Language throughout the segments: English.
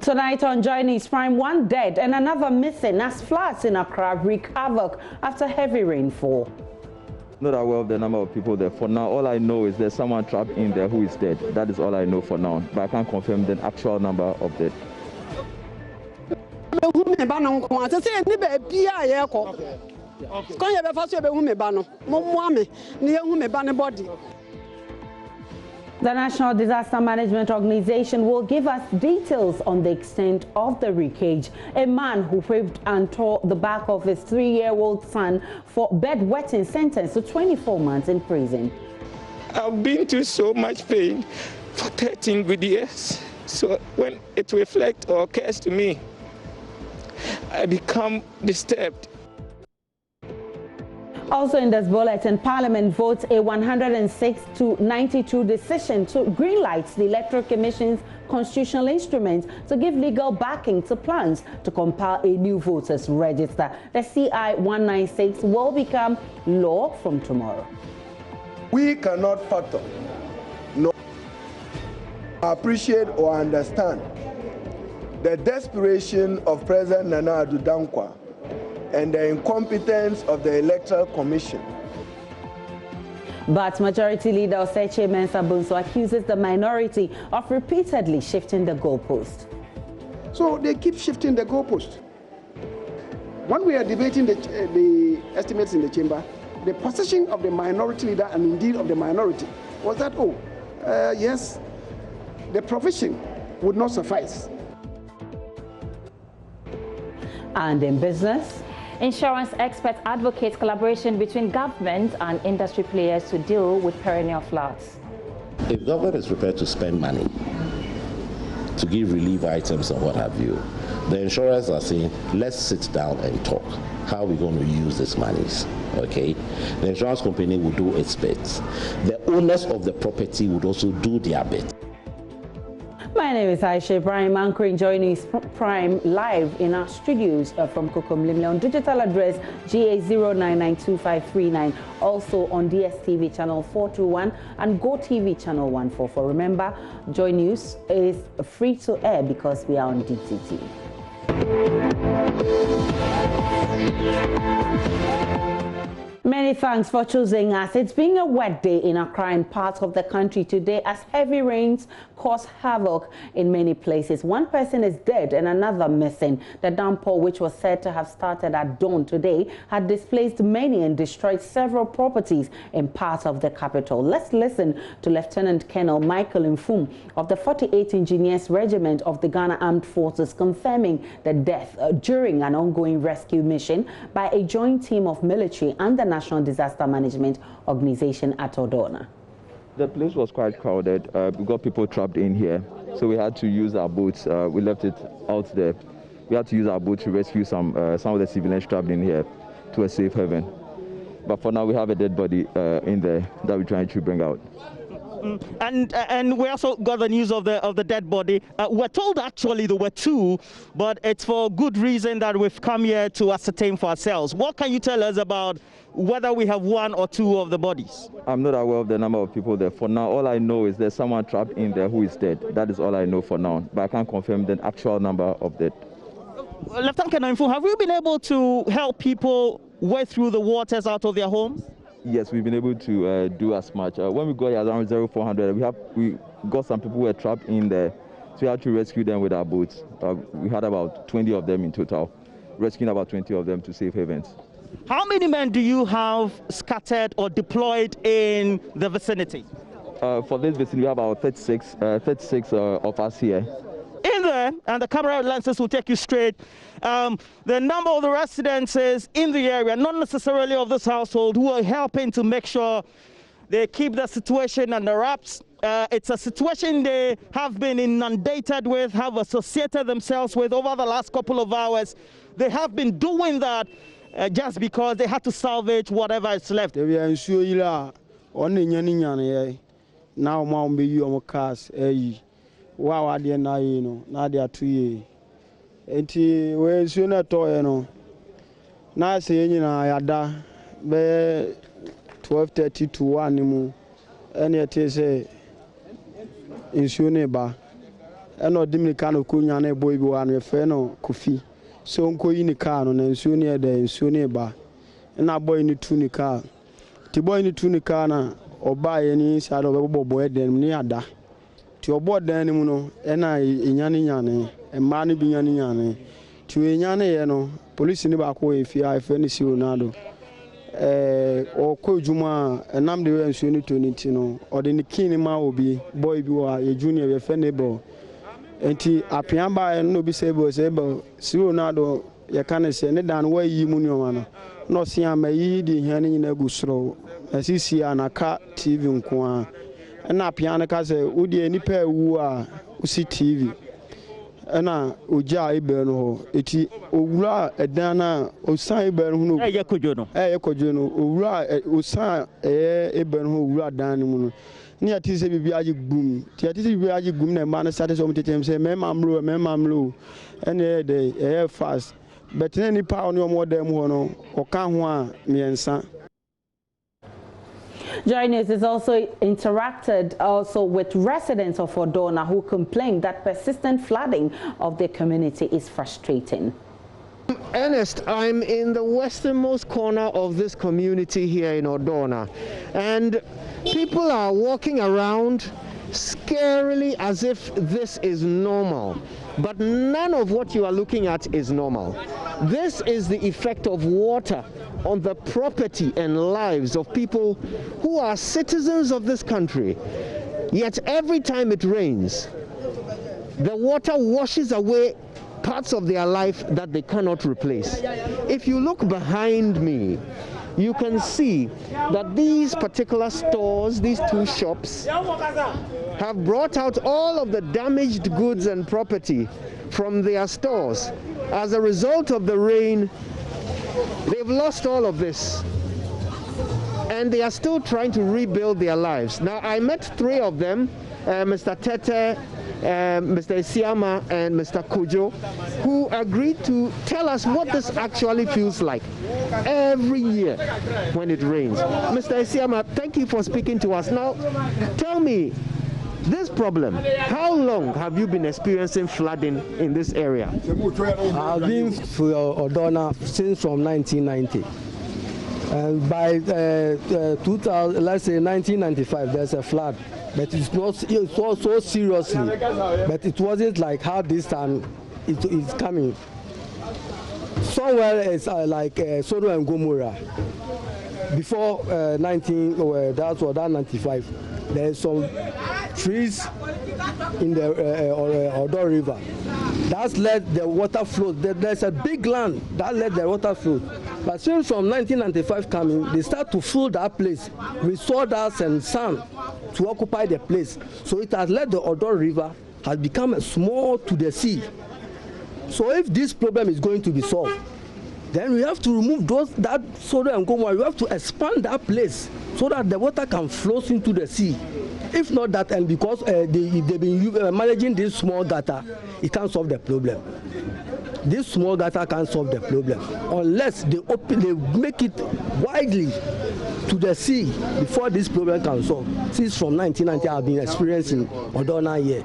Tonight on Joynews Prime, one dead and another missing as floods in Accra wreak havoc after heavy rainfall. Not aware of the number of people there. For now, all I know is there's someone trapped in there who is dead. That is all I know for now, but I can't confirm the actual number of dead. The National Disaster Management Organization will give us details on the extent of the wreckage. A man who raped and tore the back of his 3-year-old son for bedwetting sentenced to 24 months in prison. I've been through so much pain for 13 good years. So when it reflects or occurs to me, I become disturbed. Also in this bulletin, Parliament votes a 106-92 decision to greenlight the Electoral Commission's constitutional instrument to give legal backing to plans to compile a new voters register. The CI 196 will become law from tomorrow. We cannot factor, nor appreciate or understand the desperation of President Nana Addo Dankwa and the incompetence of the Electoral Commission. But Majority Leader Oseche Mensah Bonsu accuses the minority of repeatedly shifting the goalpost. So they keep shifting the goalpost. When we are debating the estimates in the chamber, the position of the minority leader and indeed of the minority was that, yes, the provision would not suffice. And in business, insurance experts advocate collaboration between government and industry players to deal with perennial floods. If government is prepared to spend money to give relief items and what have you, the insurers are saying, let's sit down and talk. How are we going to use these monies? Okay? The insurance company will do its bit. The owners of the property would also do their bit. My name is Aisha Ibrahim, anchoring Joynews Prime live in our studios from Kokomlimle on digital address GA09925339, also on DSTV channel 421 and GoTV channel 144. Remember, Joynews is free to air because we are on DTT. Many thanks for choosing us. It's been a wet day in Accra and parts of the country today as heavy rains cause havoc in many places. One person is dead and another missing. The downpour, which was said to have started at dawn today, had displaced many and destroyed several properties in parts of the capital. Let's listen to Lieutenant Colonel Michael Mfum of the 48th Engineers Regiment of the Ghana Armed Forces confirming the death during an ongoing rescue mission by a joint team of military and the National Disaster Management Organization at Odona. The place was quite crowded. We got people trapped in here, so we had to use our boats. We left it out there. We had to use our boat to rescue some of the civilians trapped in here to a safe haven. But for now, we have a dead body in there that we're trying to bring out. And we also got the news of the dead body. We're told actually there were two, but it's for good reason that we've come here to ascertain for ourselves. What can you tell us about whether we have one or two of the bodies? I'm not aware of the number of people there. For now, all I know is there's someone trapped in there who is dead. That is all I know for now, but I can't confirm the actual number of dead. Lieutenant Colonel, have you been able to help people wade through the waters out of their homes? Yes, we've been able to do as much. When we got here around 0400, we got some people who were trapped in there, so we had to rescue them with our boats. We had about 20 of them in total, rescuing about 20 of them to safe havens. How many men do you have scattered or deployed in the vicinity? For this vicinity, we have about 36 of us here. In there, and the camera lenses will take you straight. The number of the residences in the area, not necessarily of this household, who are helping to make sure they keep the situation under wraps. It's a situation they have been inundated with, have associated themselves with over the last couple of hours. They have been doing that just because they had to salvage whatever is left. Now, wow, I didn't know, now they are 2 years. And when sooner to now saying, I had 12:30 to 1 and it is a in Suneba ɛna ɔde mi kaa no kɔnya no boy bi wɔ ano yɛfrɛ no Kofi so nkɔyi ne kaa no na nsuo ne ɛda nsuo ne ba ɛna boy ne tu ne kaa ti boy ne tu ne kaa na ɔbaa yɛ ni saa dɛ ɔbɛbɔ boy dan mu ne ada ti ɔbɔ dan ne mu no ɛna nyane mmaa ne bi nyane ti nyane yɛ no police ne ba ko efie a ɛfrɛ ne si Ronaldo ɔkɔ dwuma a ɛnam de nsuo ne to ne ti no ɔde ne kin ma obi boy bi wɔ a junior yɛfrɛ ne bɔ enti apia ba no bi sɛ bɔ si Ronaldo yɛka ne sɛ ne dan wa yi mu nneɔma no na ɔse ama yi de hia ne nyina gu soro asisi anaka TV nko a ɛna apia ne ka sɛ wodi nipa ewu a usi TV ɛna ogya ebe no ho eti owura ɛdan na osan ebe no ho ɛyɛ kodwo no owura osan ebe no ho owura dan no mu no ne ati sɛ bibi agi gum ti ati sɛ bibi agi gum na ma no sate sɛ ɔmtetem sɛ mɛma mlo ɛna ɛyɛ fast but ne nipa ɔne ɔmo dan mu ho no ɔka ho a miɛnsa. Joynews has also interacted with residents of Odona who complain that persistent flooding of their community is frustrating. Ernest, I'm in the westernmost corner of this community here in Odona, and people are walking around scarily as if this is normal. But none of what you are looking at is normal. This is the effect of water on the property and lives of people who are citizens of this country. Yet every time it rains, the water washes away parts of their life that they cannot replace. If you look behind me, you can see that these particular stores, these two shops, have brought out all of the damaged goods and property from their stores. As a result of the rain, they've lost all of this, and they are still trying to rebuild their lives. Now, I met three of them, Mr. Tete, Mr. Isiama, and Mr. Kojo, who agreed to tell us what this actually feels like every year when it rains. Mr. Isiama, thank you for speaking to us. Now, tell me, this problem, how long have you been experiencing flooding in this area? I've been for Odona since from 1990. And by 2000, let's say 1995, there's a flood. But it's not so seriously. But it wasn't like how this time it's coming. Somewhere it's like Sodom and Gomorrah. Before 95, there's some trees in the Odo River. That's let the water flow. There's a big land that let the water flow. But since from 1995 coming, they start to fill that place with sawdust and sand to occupy the place. So it has led the Odo River has become small to the sea. So if this problem is going to be solved, then we have to remove that Sodom and Gomorrah. We have to expand that place so that the water can flow into the sea. If not that, and because they've been managing this small gutter, it can't solve the problem. This small gutter can't solve the problem unless they make it widely to the sea before this problem can solve. Since from 1990, I've been experiencing Odona here.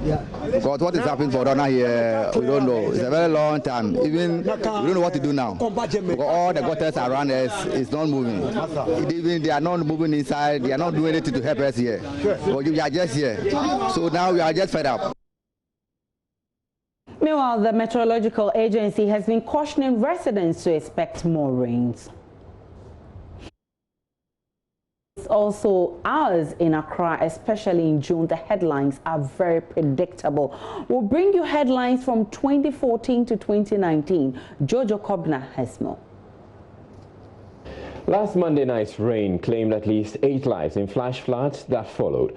Yeah. Because what is happening for Odona here, we don't know. It's a very long time. Even we don't know what to do now. Because all the gutters around us is not moving. Even they are not moving inside. They are not doing anything to help us here. But we are just here. So now we are just fed up. Meanwhile, the Meteorological Agency has been cautioning residents to expect more rains. Also, ours in Accra, especially in June, the headlines are very predictable. We'll bring you headlines from 2014 to 2019. Jojo Kobna has more. Last Monday night's rain claimed at least 8 lives in flash floods that followed.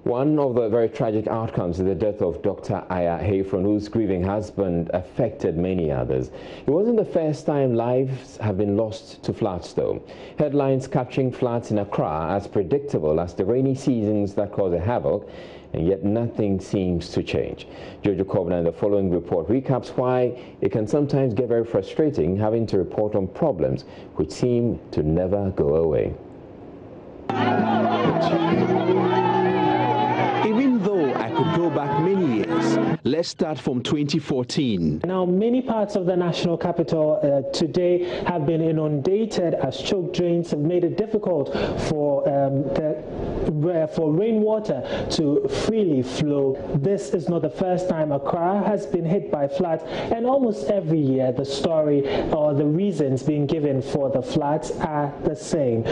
One of the very tragic outcomes is the death of Dr. Aya Hayfron, whose grieving husband affected many others. It wasn't the first time lives have been lost to floods, though. Headlines capturing floods in Accra as predictable as the rainy seasons that cause a havoc, and yet nothing seems to change. Jojo Kobna in the following report recaps why it can sometimes get very frustrating having to report on problems which seem to never go away. Even though I could go back many years. Let's start from 2014. Now, many parts of the national capital today have been inundated as choke drains have made it difficult for rainwater to freely flow. This is not the first time Accra has been hit by floods, and almost every year the story or the reasons being given for the floods are the same.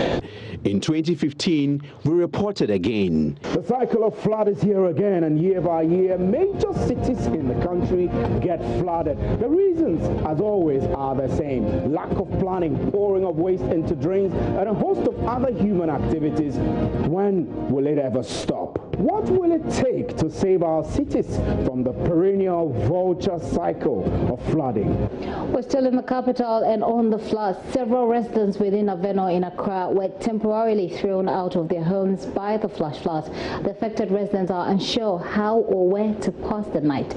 In 2015, we reported again. The cycle of flood is here again, and year by year, major cities in the country get flooded. The reasons, as always, are the same. Lack of planning, pouring of waste into drains, and a host of other human activities. When will it ever stop? What will it take to save our cities from the perennial vulture cycle of flooding? We're still in the capital and on the floods. Several residents within Aveno in Accra were temporarily thrown out of their homes by the flash floods. The affected residents are unsure how or where to pass the night.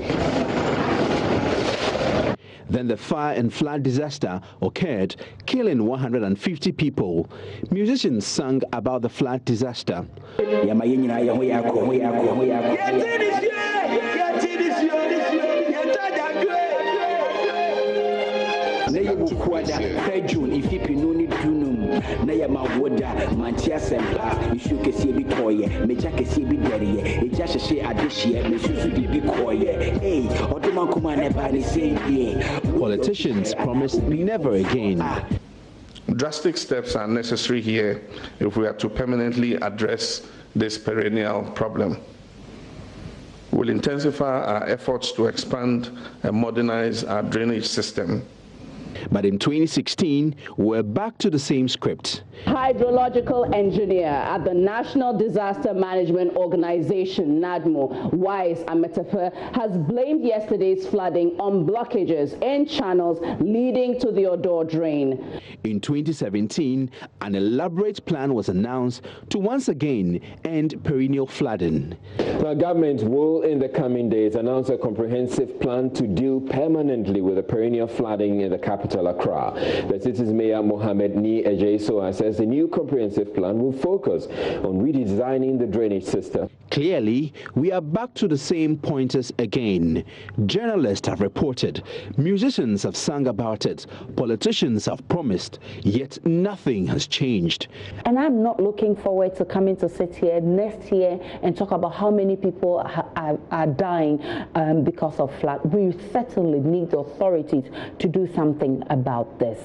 Then the fire and flood disaster occurred, killing 150 people. Musicians sang about the flood disaster. Politicians promised never again. Drastic steps are necessary here if we are to permanently address this perennial problem. We'll intensify our efforts to expand and modernize our drainage system. But in 2016, we're back to the same script. Hydrological engineer at the National Disaster Management Organization, NADMO, Wise Ametefe, has blamed yesterday's flooding on blockages in channels leading to the Odor drain. In 2017, an elaborate plan was announced to once again end perennial flooding. The government will, in the coming days, announce a comprehensive plan to deal permanently with the perennial flooding in the capital, Accra. The city's mayor, Mohamed Ni Ejesoa, says the new comprehensive plan will focus on redesigning the drainage system. Clearly, we are back to the same pointers again. Journalists have reported, musicians have sung about it, politicians have promised, yet nothing has changed. And I'm not looking forward to coming to sit here next year and talk about how many people are dying because of flood. We certainly need the authorities to do something about this.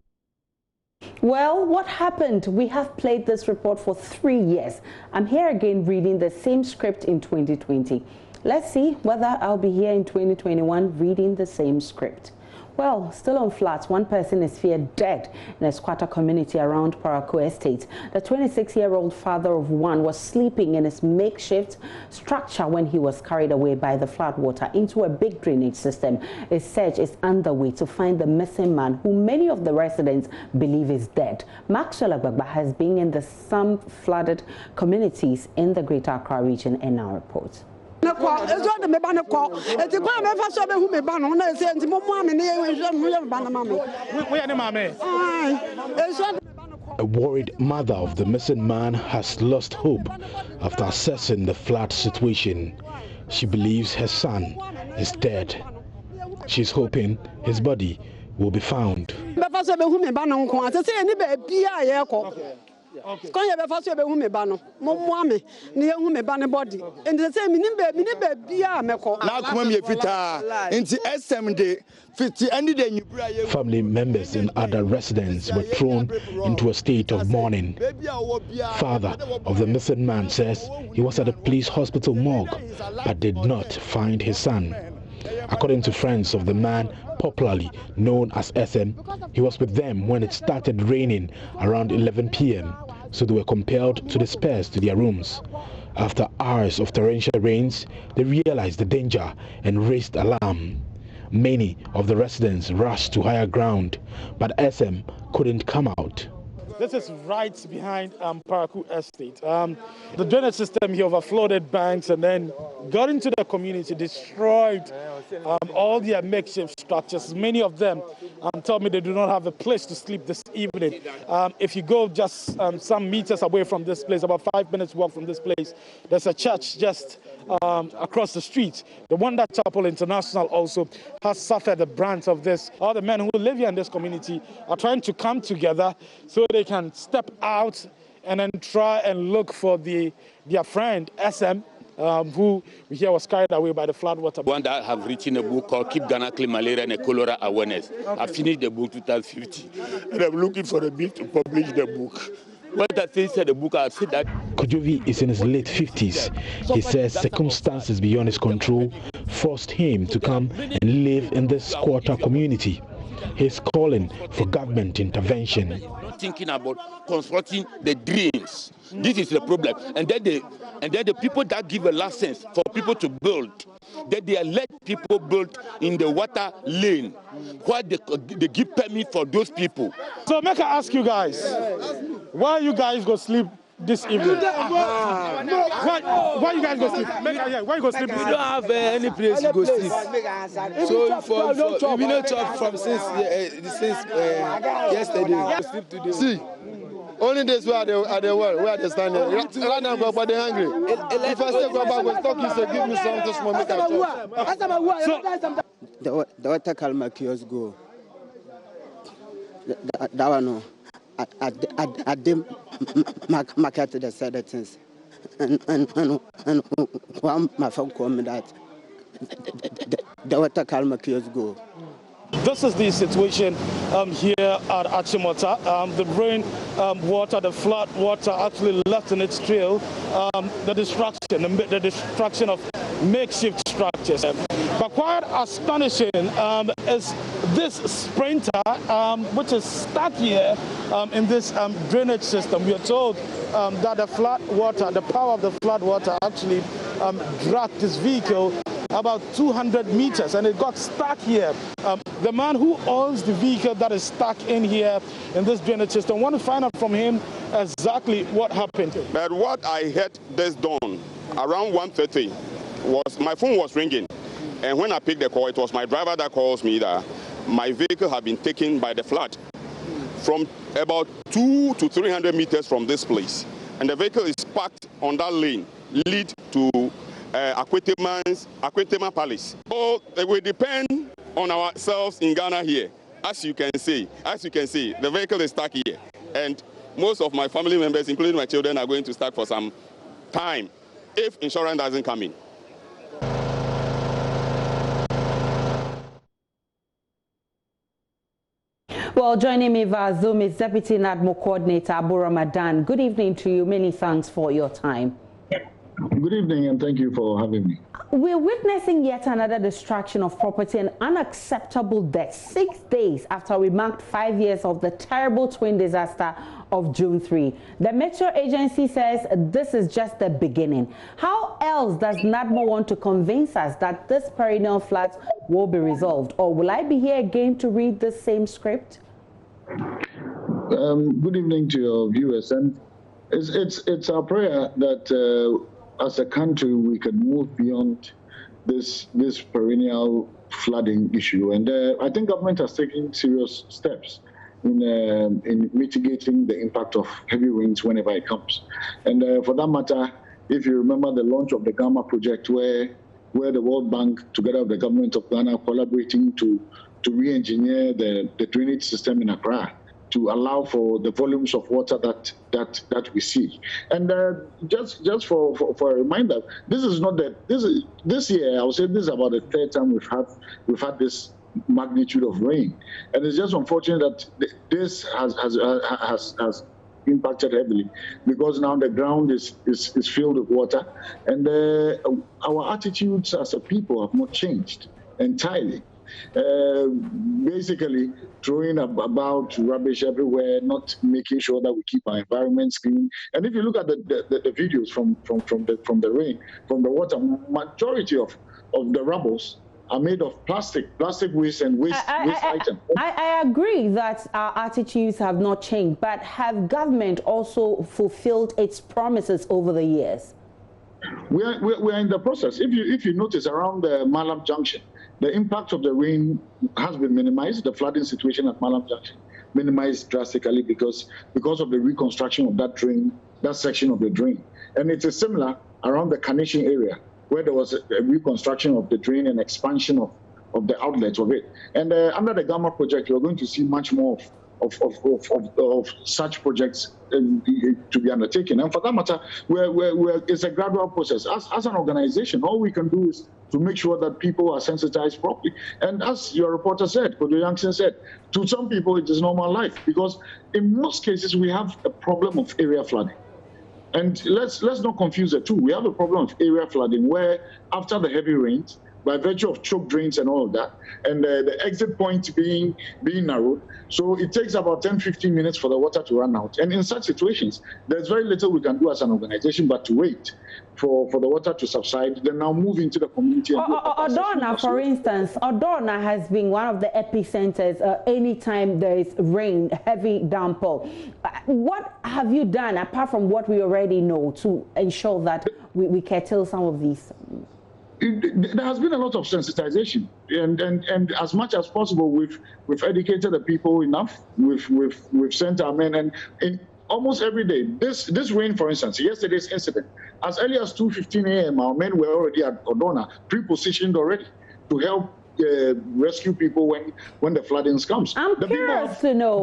Well, what happened? We have played this report for 3 years. I'm here again reading the same script in 2020. Let's see whether I'll be here in 2021 reading the same script. Well, still on floods, one person is feared dead in a squatter community around Parakou Estate. The 26-year-old father of one was sleeping in his makeshift structure when he was carried away by the floodwater into a big drainage system. A search is underway to find the missing man, who many of the residents believe is dead. Maxwell Agbagba has been in some flooded communities in the Greater Accra region and now reports. A worried mother of the missing man has lost hope after assessing the flood situation. She believes her son is dead. She's hoping his body will be found. Family members and other residents were thrown into a state of mourning. Father of the missing man says he was at a police hospital morgue but did not find his son. According to friends of the man, popularly known as SM, he was with them when it started raining around 11 p.m. so they were compelled to disperse to their rooms. After hours of torrential rains, they realized the danger and raised alarm. Many of the residents rushed to higher ground, but SM couldn't come out. This is right behind Parakou Estate. The drainage system here overflowed banks and then got into the community, destroyed all their makeshift structures. Many of them told me they do not have a place to sleep this evening. If you go just some meters away from this place, about 5 minutes walk from this place, there's a church just across the street. The Wonder Chapel International also has suffered the brunt of this. All the men who live here in this community are trying to come together so they can step out and then try and look for their friend, SM, who we hear was carried away by the floodwater. One that have written a book called Keep Ghana Clean Malaria and Cholera Awareness. I finished the book 2050, and I'm looking for a bill to publish the book. What I said the book, I said that. Kojovi is in his late 50s. He says circumstances beyond his control forced him to come and live in this squatter community. He's calling for government intervention. Not thinking about constructing the dreams. This is the problem. And then the people that give a license for people to build, that they let people build in the water lane, why they give permit for those people. So make I ask you guys, why you guys go sleep this evening? Why you guys go sleep? Why you go sleep? We don't have any place to go sleep. So we no chop from since yesterday. Sleep today. See, only this where they where they standing. Right now, but they're hungry. If I say go back, we'll talk. You say give me something small, make a chop. The water can make us go. That one no. I did market the side things, and one my phone called me that the water can make us go. This is the situation here at Achimota. The rain water, the flood water actually left in its trail the destruction of makeshift structures. But quite astonishing is this sprinter which is stuck here in this drainage system. We are told that the flood water, the power of the flood water actually dragged this vehicle about 200 meters and it got stuck here. The man who owns the vehicle that is stuck in here in this drainage system, I want to find out from him exactly what happened. But what I heard this dawn around 1:30 was my phone was ringing, and when I picked the call, it was my driver that calls me that my vehicle had been taken by the flood from about 200 to 300 meters from this place, and the vehicle is parked on that lane lead to Akwetema Palace. So it will depend on ourselves in Ghana here. As you can see, the vehicle is stuck here, and most of my family members, including my children, are going to stuck for some time if insurance doesn't come in. Well, joining me via Zoom is Deputy NADMO Coordinator Abu Ramadan. Good evening to you. Many thanks for your time. Good evening, and thank you for having me. We're witnessing yet another destruction of property and unacceptable death 6 days after we marked 5 years of the terrible twin disaster of June 3. The Metro Agency says this is just the beginning. How else does NADMO want to convince us that this perennial flood will be resolved? Or will I be here again to read the same script? Good evening to your viewers, and it's our prayer that as a country we can move beyond this perennial flooding issue, and I think government has taken serious steps in mitigating the impact of heavy rains whenever it comes. And for that matter, if you remember the launch of the Gamma project, where the World Bank, together with the government of Ghana, collaborating to re-engineer the drainage system in Accra to allow for the volumes of water that we see. And just for a reminder, this is not this year. I would say this is about the third time we've had this magnitude of rain, and it's just unfortunate that this has impacted heavily, because now the ground is filled with water, and our attitudes as a people have not changed entirely. Basically throwing about rubbish everywhere, not making sure that we keep our environments clean. And if you look at the videos from the rain, from the water, majority of the rubbles are made of plastic waste and waste items. I agree that our attitudes have not changed, but have government also fulfilled its promises over the years? We are in the process. If you notice around the Malam Junction, the impact of the rain has been minimized. The flooding situation at Malam Junction minimized drastically because of the reconstruction of that section of the drain. And it is similar around the Carnation area. where there was a reconstruction of the drain and expansion of the outlets of it. And under the Gamma project, you're going to see much more of such projects to be undertaken. And for that matter, it's a gradual process. As an organization, all we can do is to make sure that people are sensitized properly. And as your reporter said, Kodo Yankson said, to some people it is normal life, because in most cases we have a problem of area flooding. And let's not confuse the two. We have a problem of area flooding where after the heavy rains, by virtue of choke drains and all of that, and the exit point being narrowed. So it takes about 10-15 minutes for the water to run out. And in such situations, there's very little we can do as an organization but to wait for the water to subside, then now move into the community. Odorna, for instance, Odorna has been one of the epicenters anytime there is rain, heavy downpour. What have you done, apart from what we already know, to ensure that we curtail some of these? There has been a lot of sensitization, and as much as possible, we've educated the people enough. We've sent our men, and in almost every day. This rain, for instance, yesterday's incident, as early as 2:15 a.m., our men were already at Odorna, pre-positioned already to help rescue people when the floodings comes. I'm curious to know,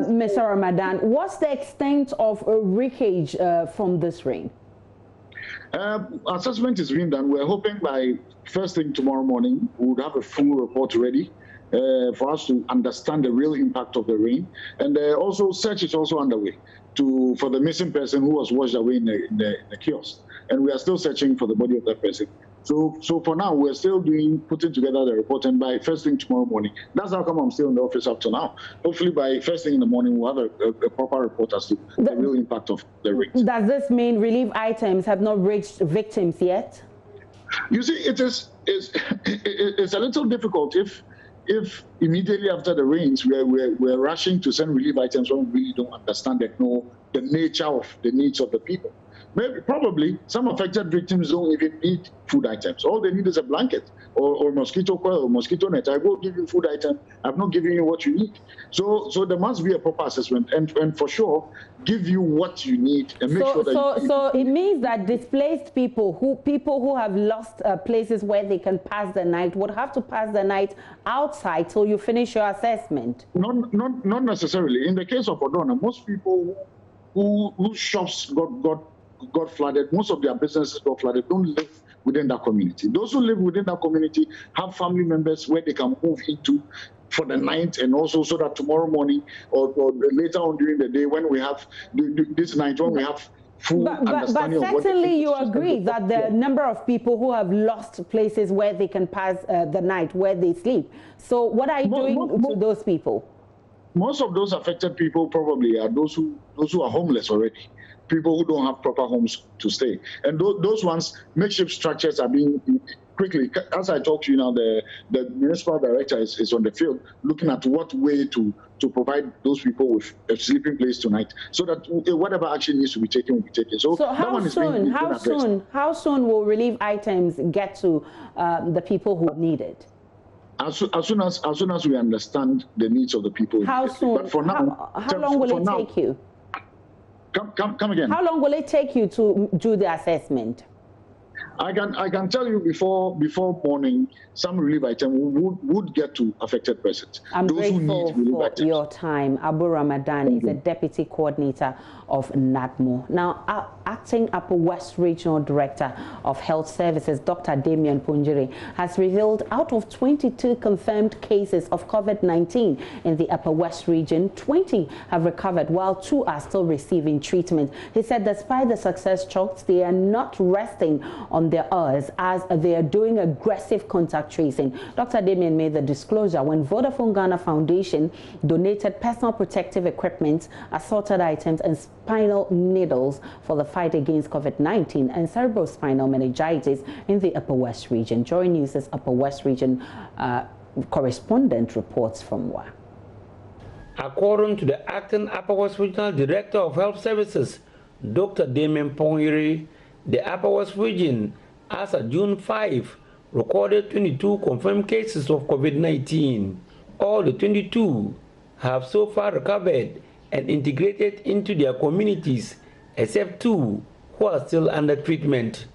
Mr. Ramadan, what's the extent of wreckage from this rain? Assessment is being done. We're hoping by first thing tomorrow morning we would have a full report ready for us to understand the real impact of the rain. And also search is also underway for the missing person who was washed away in the kiosk. And we are still searching for the body of that person. So for now, we're still putting together the report, and by first thing tomorrow morning, that's how come I'm still in the office up to now. Hopefully by first thing in the morning, we'll have a proper report as to the real impact of the rain. Does this mean relief items have not reached victims yet? You see, it's a little difficult if immediately after the rains we're rushing to send relief items when we really don't understand and know the nature of the needs of the people. Probably some affected victims don't even need food items. All they need is a blanket or mosquito coil or mosquito net. I will give you food item. I'm not giving you what you need. So there must be a proper assessment and for sure give you what you need and make sure that So it means that displaced people who have lost places where they can pass the night would have to pass the night outside till you finish your assessment. Not necessarily. In the case of Odorna, most people whose shops got flooded, most of their businesses got flooded, don't live within that community. Those who live within that community have family members where they can move into for the night, and also so that tomorrow morning or later on during the day when we have this night, when we have full understanding of what... But certainly you agree that the number of people who have lost places where they can pass the night, where they sleep. So what are you doing to those people? Most of those affected people probably are those who are homeless already. People who don't have proper homes to stay. And those ones, makeshift structures are being quickly, as I talk to you now, the municipal director is on the field looking at what way to provide those people with a sleeping place tonight, so that whatever action needs to be taken will be taken. So how soon will relief items get to the people who need it? As soon as we understand the needs of the people. How soon? But for now, how long will it take you? Come again. How long will it take you to do the assessment? I can tell you before morning, some relief item would get to affected persons. I'm grateful for your time. Abu Ramadan is the Deputy Coordinator of NADMO. Now, Acting Upper West Regional Director of Health Services, Dr. Damian Punjiri, has revealed out of 22 confirmed cases of COVID-19 in the Upper West region, 20 have recovered while 2 are still receiving treatment. He said despite the success chalked, they are not resting on their oars as they are doing aggressive contact tracing. Dr. Damian made the disclosure when Vodafone Ghana Foundation donated personal protective equipment, assorted items and spinal needles for the fight against COVID-19 and cerebrospinal meningitis in the Upper West region. Joynews' Upper West region correspondent reports from WA. According to the Acting Upper West Regional Director of Health Services, Dr. Damian Punjiri, the Upper West region, as of June 5, recorded 22 confirmed cases of COVID-19. All the 22 have so far recovered and integrated into their communities, except 2 who are still under treatment.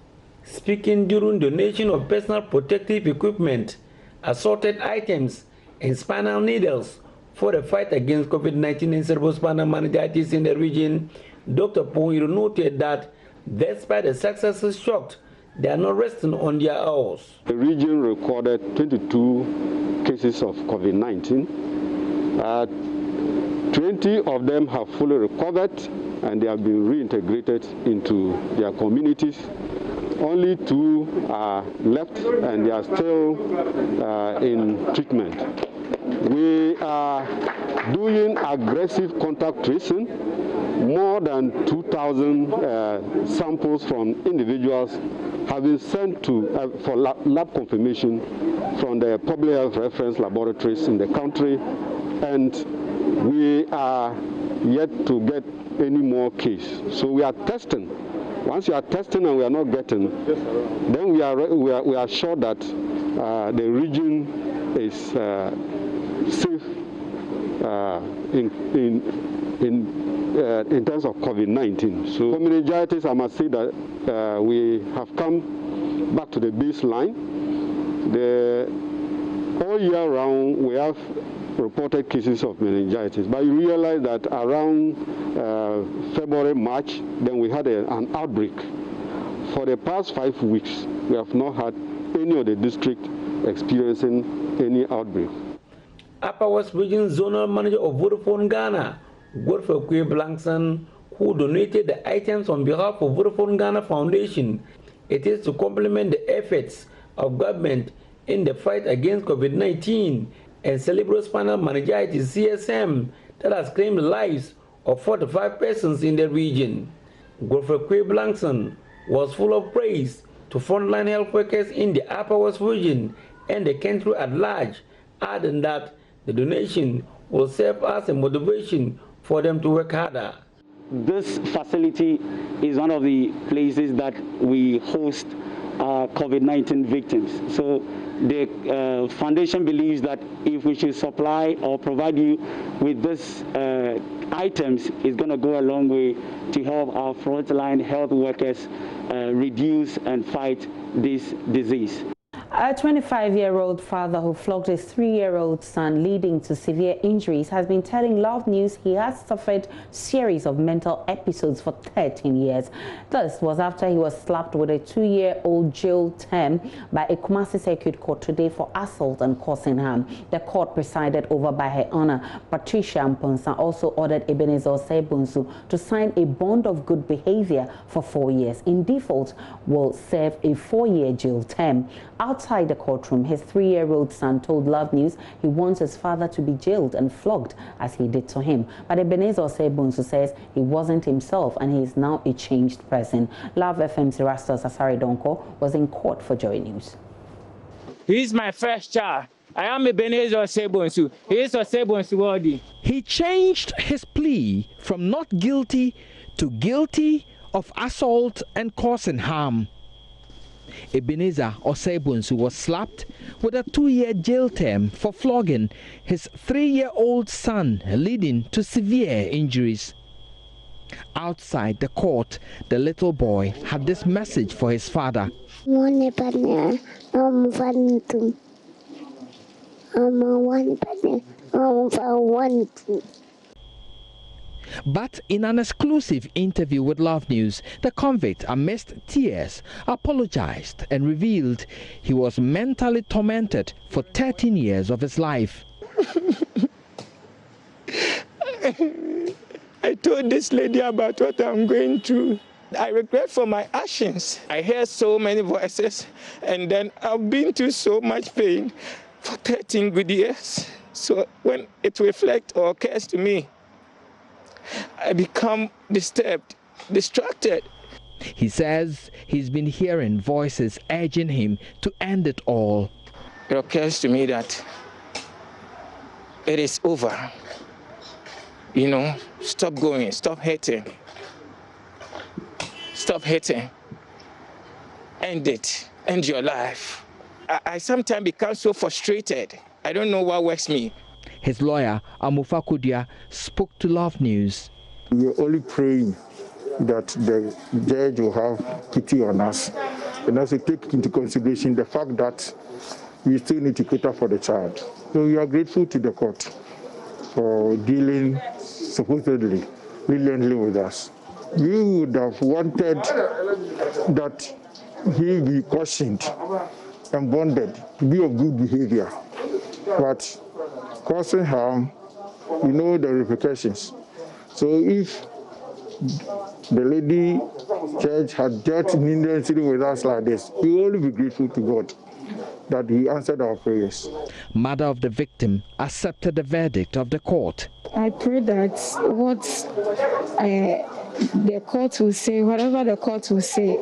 speaking during donation of personal protective equipment, assorted items, and spinal needles for the fight against COVID-19 and cerebrospinal meningitis in the region, Dr. Mpohiri noted that despite the successes shocked, they are not resting on their oars. The region recorded 22 cases of COVID-19. 20 of them have fully recovered and they have been reintegrated into their communities. Only 2 are left and they are still in treatment. We are doing aggressive contact tracing. More than 2,000 samples from individuals have been sent to for lab confirmation from the public health reference laboratories in the country, and we are yet to get any more case. So we are testing. Once you are testing and we are not getting, then we are sure that the region is safe in terms of COVID-19. So for meningitis, I must say that we have come back to the baseline. All year round, we have reported cases of meningitis, but you realize that around February, March, then we had an outbreak. For the past 5 weeks, we have not had any of the district experiencing any outbreak. Upper West Region Zonal Manager of Vodafone Ghana, Godfrey Blankson, who donated the items on behalf of Vodafone Ghana Foundation. It is to complement the efforts of government in the fight against COVID-19 and cerebrospinal meningitis (CSM) that has claimed the lives of 45 persons in the region. Godfrey Blankson was full of praise to frontline health workers in the Upper West Region and the country at large, adding that the donation will serve as a motivation for them to work harder. This facility is one of the places that we host COVID-19 victims. So the foundation believes that if we should supply or provide you with these items, it's going to go a long way to help our frontline health workers reduce and fight this disease. A 25-year-old father who flogged his 3-year-old son, leading to severe injuries, has been telling Love News he has suffered series of mental episodes for 13 years. This was after he was slapped with a 2-year-old jail term by a Kumasi Circuit Court today for assault and causing harm. The court, presided over by Her Honor Patricia Mponsa, also ordered Ebenezer Osei-Bonsu to sign a bond of good behavior for 4 years. In default, will serve a 4-year jail term. Outside the courtroom, his 3-year-old son told Love News he wants his father to be jailed and flogged as he did to him. But Ebenezer Osei-Bonsu says he wasn't himself and he is now a changed person. Love FM's Rastas Asari Donko was in court for Joy News. He is my first child. I am Ebenezer Osei-Bonsu. He is Osei-Bonsu worthy. He changed his plea from not guilty to guilty of assault and causing harm. Ebenezer Osei-Bonsu was slapped with a 2-year jail term for flogging his 3-year-old son, leading to severe injuries. Outside the court, the little boy had this message for his father. But in an exclusive interview with Love News, the convict, amidst tears, apologized and revealed he was mentally tormented for 13 years of his life. I told this lady about what I'm going through. I regret for my actions. I hear so many voices, and then I've been through so much pain for 13 good years. So when it reflects or occurs to me, I become disturbed, distracted. He says he's been hearing voices urging him to end it all. It occurs to me that it is over. You know, stop going, stop hating. Stop hating. End it. End your life. I sometimes become so frustrated. I don't know what works me. His lawyer, Amufa Kudia, spoke to Love News. We are only praying that the judge will have pity on us and also take into consideration the fact that we still need to cater for the child. So we are grateful to the court for dealing supposedly brilliantly with us. We would have wanted that he be cautioned and bonded to be of good behavior, but causing harm, we know the repercussions. So if the lady judge had dealt leniently with us like this, we will only be grateful to God that he answered our prayers. Mother of the victim accepted the verdict of the court. I pray that what the court will say, whatever the court will say,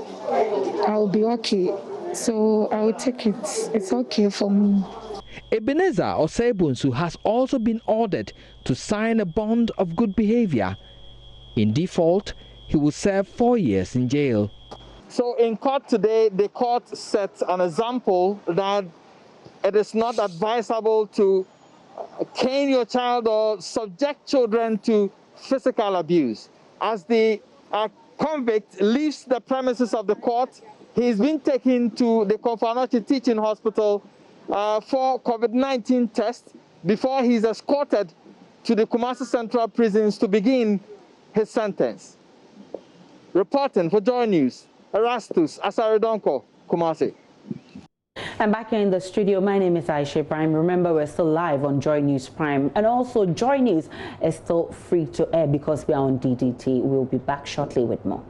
I will be okay. So I will take it. It's okay for me. Ebenezer Osebunsu has also been ordered to sign a bond of good behavior. In default, he will serve 4 years in jail. So in court today, the court set an example that it is not advisable to cane your child or subject children to physical abuse. As the convict leaves the premises of the court, he's been taken to the Konfanochi Teaching Hospital for COVID-19 tests before he's escorted to the Kumasi Central Prisons to begin his sentence. Reporting for Joynews, Erastus Asaridonko, Kumasi. And back here in the studio, my name is Aisha Prime. Remember, we're still live on Joynews Prime. And also, Joynews is still free to air because we are on DDT. We'll be back shortly with more.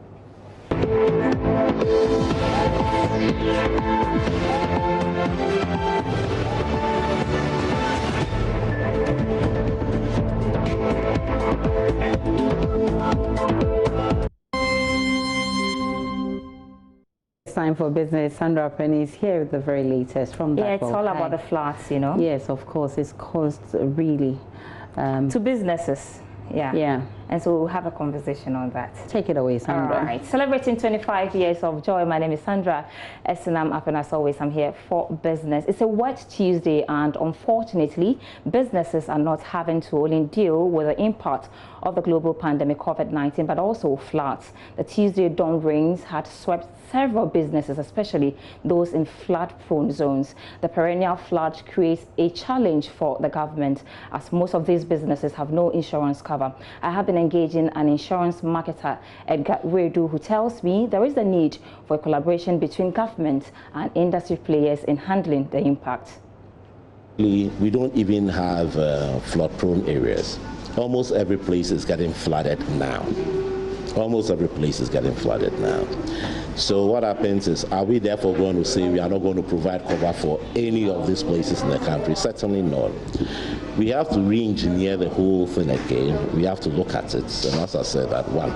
It's time for business. Sandra Penny is here with the very latest from that. Yeah, it's all about the floods, you know. Yes, of course. It's caused really to businesses. Yeah. And so we'll have a conversation on that. Take it away, Sandra. All right. Celebrating 25 years of joy. My name is Sandra Esinam, and as always, I'm here for business. It's a wet Tuesday, and unfortunately, businesses are not having to only deal with the impact of the global pandemic COVID-19, but also floods. The Tuesday dawn rains had swept several businesses, especially those in flood-prone zones. The perennial flood creates a challenge for the government, as most of these businesses have no insurance cover. I have been engaging an insurance marketer, Edgar Redu, who tells me there is a need for a collaboration between government and industry players in handling the impact. We don't even have flood-prone areas. Almost every place is getting flooded now. Almost every place is getting flooded now. So what happens is, are we therefore going to say we are not going to provide cover for any of these places in the country? Certainly not. We have to re-engineer the whole thing again. We have to look at it. And as I said, that one,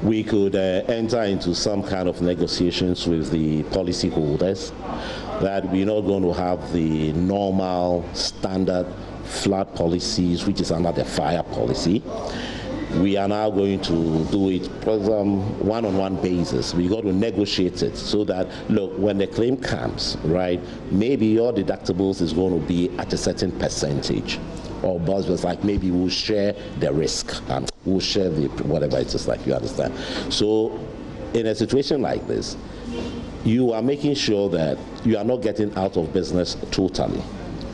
we could enter into some kind of negotiations with the policy holders that we're not going to have the normal standard flood policies, which is under the fire policy. We are now going to do it one-on-one basis. We got to negotiate it so that, look, when the claim comes, right, maybe your deductibles is going to be at a certain percentage. Or buzzwords like maybe we'll share the risk and we'll share the whatever it is, like, you understand. So in a situation like this, you are making sure that you are not getting out of business totally.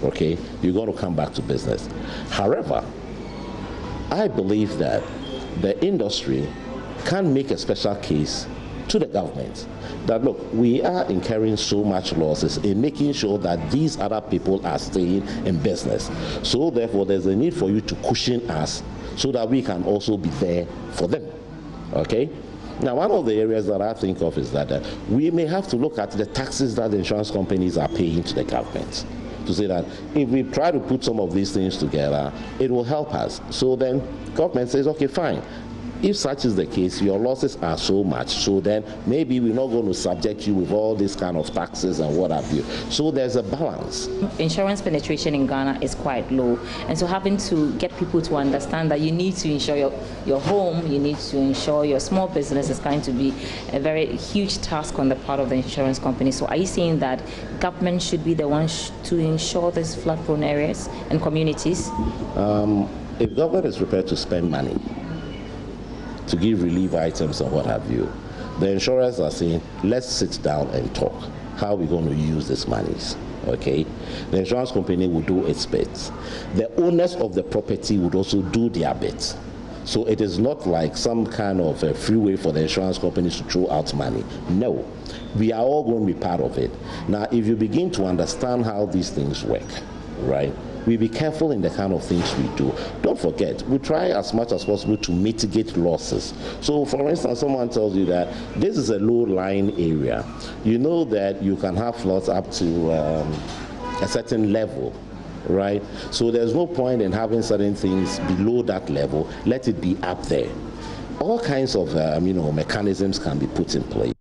Okay, you're going to come back to business. However, I believe that the industry can make a special case to the government that, look, we are incurring so much losses in making sure that these other people are staying in business. So therefore, there's a need for you to cushion us so that we can also be there for them. Okay? Now, one of the areas that I think of is that we may have to look at the taxes that the insurance companies are paying to the government, to say that if we try to put some of these things together, it will help us. So then government says, okay, fine. If such is the case, your losses are so much, so then maybe we're not going to subject you with all these kind of taxes and what have you. So there's a balance. Insurance penetration in Ghana is quite low, and so having to get people to understand that you need to insure your home, you need to insure your small business is going to be a very huge task on the part of the insurance company. So are you saying that government should be the ones to insure these flood-prone areas and communities? If government is prepared to spend money to give relief items and what have you, The insurers are saying, let's sit down and talk. How are we going to use these monies? Okay, the insurance company will do its bit. The owners of the property would also do their bit. So it is not like some kind of a free way for the insurance companies to throw out money. No, we are all going to be part of it. Now, if you begin to understand how these things work, right, we be careful in the kind of things we do. Don't forget, we try as much as possible to mitigate losses. So, for instance, someone tells you that this is a low-lying area. You know that you can have floods up to a certain level, right? So there's no point in having certain things below that level. Let it be up there. All kinds of mechanisms can be put in place.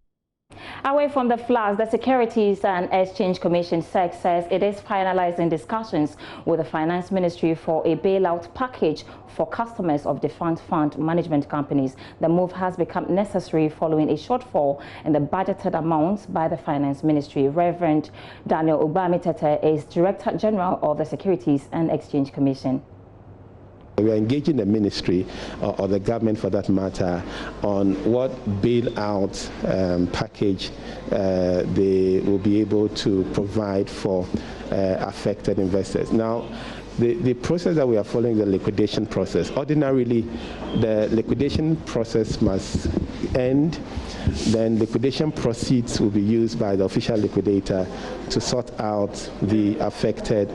Away from the floods, the Securities and Exchange Commission SEC says it is finalizing discussions with the Finance Ministry for a bailout package for customers of defunct fund management companies. The move has become necessary following a shortfall in the budgeted amounts by the Finance Ministry. Reverend Daniel Obami-Tete is Director General of the Securities and Exchange Commission. We are engaging the ministry or the government for that matter on what bailout package they will be able to provide for affected investors. Now, the process that we are following is the liquidation process. Ordinarily, the liquidation process must end. Then liquidation proceeds will be used by the official liquidator to sort out the affected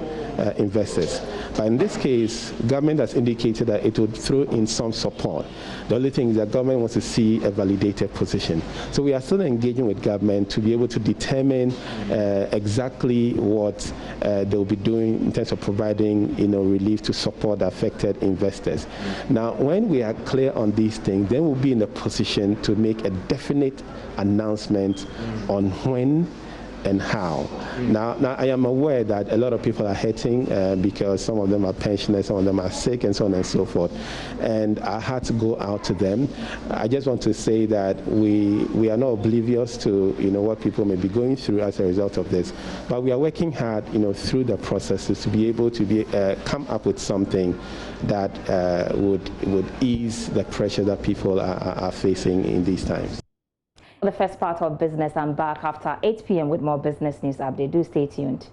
investors. But in this case, government has indicated that it would throw in some support. The only thing is that government wants to see a validated position. So we are still engaging with government to be able to determine exactly what they will be doing in terms of providing relief to support the affected investors. Now, when we are clear on these things, then we'll be in a position to make a definite announcement on when and how. Now I am aware that a lot of people are hurting because some of them are pensioners, some of them are sick, and so on and so forth. And I had to go out to them. I just want to say that we are not oblivious to what people may be going through as a result of this. But we are working hard through the processes to be able to come up with something that would ease the pressure that people are facing in these times. The first part of business, I'm back after 8 p.m. with more business news update. Do stay tuned.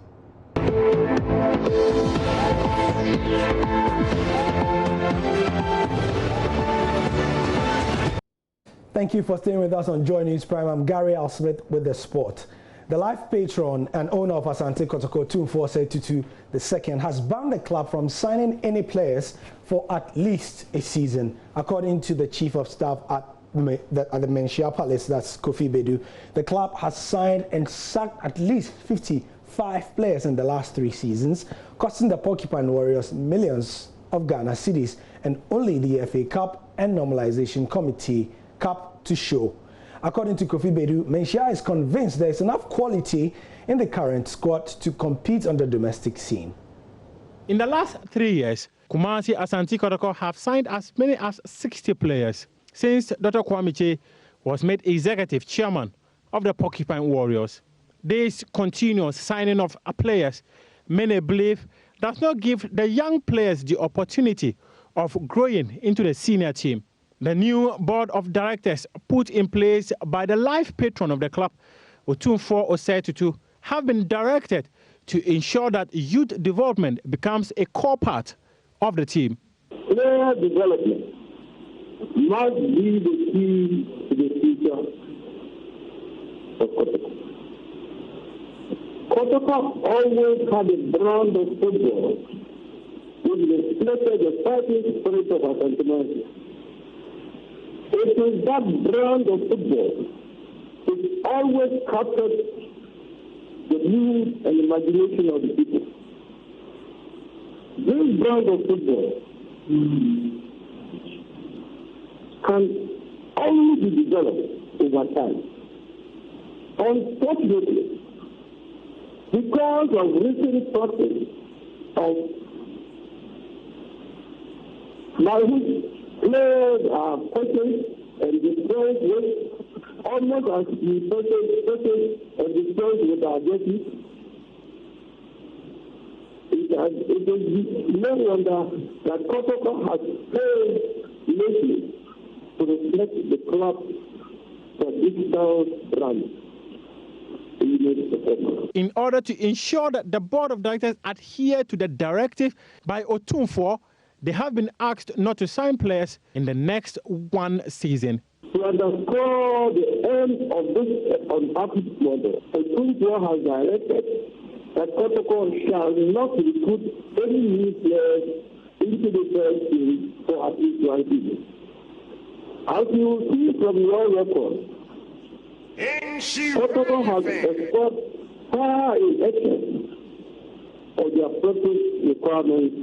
Thank you for staying with us on Joynews Prime. I'm Gary Alsmith with the sport. The life patron and owner of Asante Kotoko Tumfo Tutu II has banned the club from signing any players for at least a season, according to the chief of staff at the Menchia Palace, that's Kofi Bedu. The club has signed and sacked at least 55 players in the last 3 seasons, costing the Porcupine Warriors millions of Ghana cedis, and only the FA Cup and Normalization Committee Cup to show. According to Kofi Bedu, Menchia is convinced there is enough quality in the current squad to compete on the domestic scene. In the last 3 years, Kumasi Asante Kotoko have signed as many as 60 players. Since Dr. Kwame was made executive chairman of the Porcupine Warriors, this continuous signing of players, many believe, does not give the young players the opportunity of growing into the senior team. The new board of directors put in place by the life patron of the club, Otumfuo Osei Tutu, have been directed to ensure that youth development becomes a core part of the team. Player development must be the key to the future of Kotoko. Kotoko always had a brand of football which reflected the fighting spirit of Asante Kotoko. It is that brand of football which always captured the mood and imagination of the people. This brand of football can only be developed over time. Unfortunately, because of recent practice of by which players are questioned and destroyed with almost as the person and destroyed with our duty, it is no wonder that Kotoko has failed lately to reflect the club statistical run. In order to ensure that the board of directors adhere to the directive by Otumfuo, they have been asked not to sign players in the next one season. To underscore the end of this unpackaged model, Otumfuo has directed that protocol shall not recruit any new players into the first team for at least one season. As you will see from your record, protocol has explored far in excess of the appropriate requirements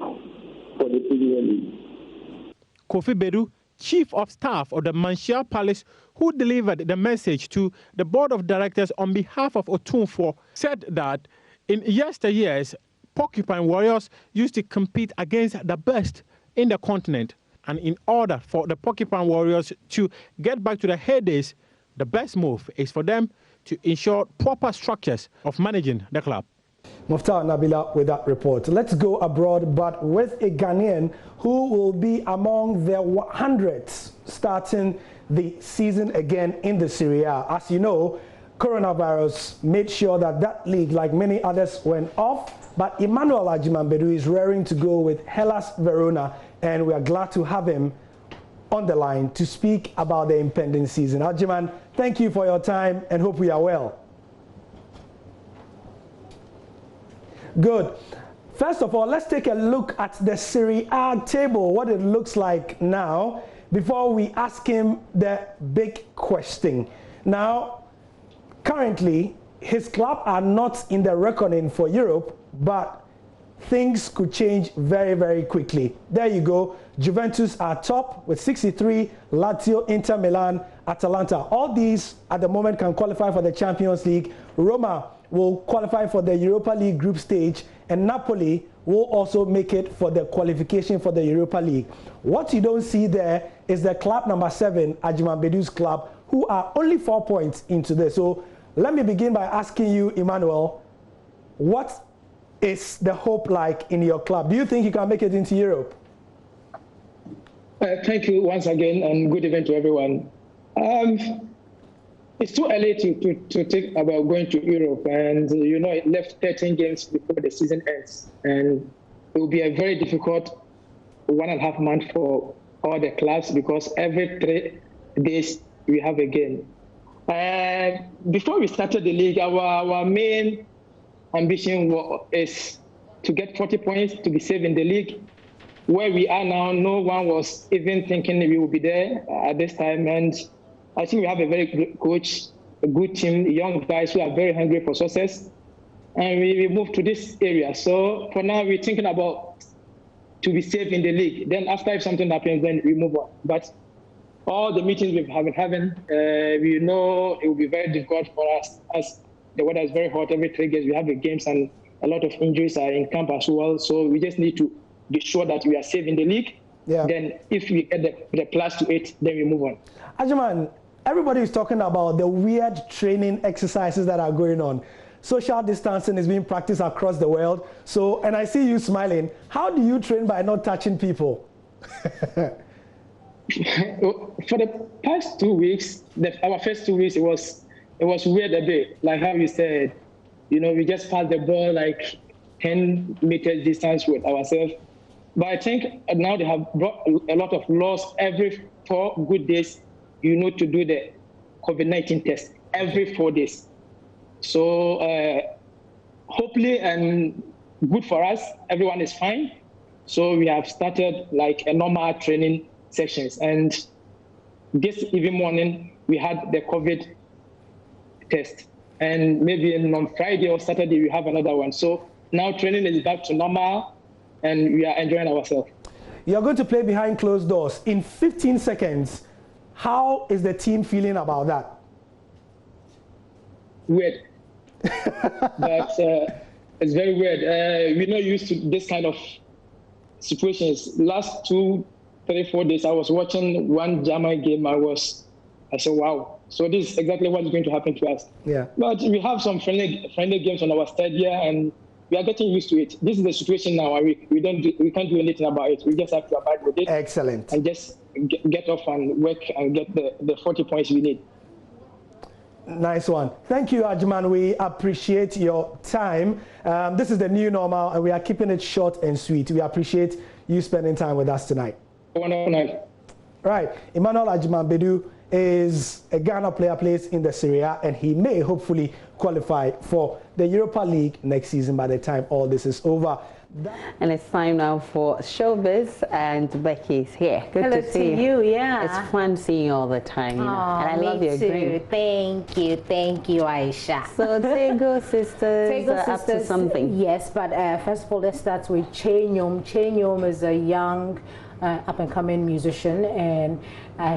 for the Premier League. Kofi Bedu, Chief of Staff of the Mansia Palace, who delivered the message to the board of directors on behalf of Otumfuo, said that in yesteryears, Porcupine Warriors used to compete against the best in the continent. And in order for the Porcupine Warriors to get back to the heydays, the best move is for them to ensure proper structures of managing the club. Muftar Nabila with that report. Let's go abroad, but with a Ghanaian who will be among the 100s starting the season again in the Serie A. As you know, coronavirus made sure that that league, like many others, went off, but Emmanuel Agyemang-Badu is raring to go with Hellas Verona, and we are glad to have him on the line to speak about the impending season. Agyemang, thank you for your time and hope we are well. Good. First of all, let's take a look at the Serie A table, what it looks like now, before we ask him the big question. Now, currently, his club are not in the reckoning for Europe, but things could change very, very quickly. There you go. Juventus are top with 63, Lazio, Inter Milan, Atalanta. All these at the moment can qualify for the Champions League. Roma will qualify for the Europa League group stage, and Napoli will also make it for the qualification for the Europa League. What you don't see there is the club number 7, Agyemang-Badu's club, who are only 4 points into this. So let me begin by asking you, Emmanuel, what is the hope like in your club? Do you think you can make it into Europe? Thank you once again, and good evening to everyone. It's too early to think about going to Europe, and you know it left 13 games before the season ends, and it will be a very difficult 1.5 months for all the clubs because every 3 days we have a game. Before we started the league, our main ambition is to get 40 points to be safe in the league. Where we are now, no one was even thinking we will be there at this time, and I think we have a very good coach, a good team, young guys who are very hungry for success, and we moved to this area. So for now, we're thinking about to be safe in the league. Then after, if something happens, then we move on. But all the meetings we've been having, we know it will be very difficult for us as the weather is very hot. Every 3 days we have the games, and a lot of injuries are in camp as well. So we just need to be sure that we are safe in the league. Yeah. Then if we get the +8, then we move on. Agyemang, everybody is talking about the weird training exercises that are going on. Social distancing is being practiced across the world. So, and I see you smiling. How do you train by not touching people? For the past 2 weeks, our first 2 weeks, it was weird a bit. Like how you said, you know, we just passed the ball like 10 meters distance with ourselves. But I think now they have brought a lot of laws. Every 4 good days, you need to do the COVID-19 test every 4 days. So hopefully, and good for us, everyone is fine. So we have started like a normal training sessions. And this even morning, we had the COVID test. And maybe on Friday or Saturday, we have another one. So now training is back to normal, and we are enjoying ourselves. You're going to play behind closed doors. In 15 seconds, how is the team feeling about that? Weird. But it's very weird. We're not used to this kind of situations. Last 2, 3, 4 days, I was watching one German game. I said, wow. So this is exactly what is going to happen to us. Yeah. But we have some friendly games on our stadia, and we are getting used to it. This is the situation now. We can't do anything about it. We just have to abide with it. Excellent. And just get off and work and get the 40 points we need. Nice one. Thank you, Ajman. We appreciate your time. This is the new normal, and we are keeping it short and sweet. We appreciate you spending time with us tonight. Right. Emmanuel Ajman Bedu is a Ghana player, plays in the Serie A, and he may hopefully qualify for the Europa League next season by the time all this is over. And it's time now for Showbiz, and Becky's here. Good Hello to see you. Yeah. It's fun seeing you all the time, you know. And I love your green. Thank you, Aisha. So Tego Sisters, Tego Sisters, up to something. Yes, but first of all, let's start with Chenyom. Chenyom is a young, up-and-coming musician, and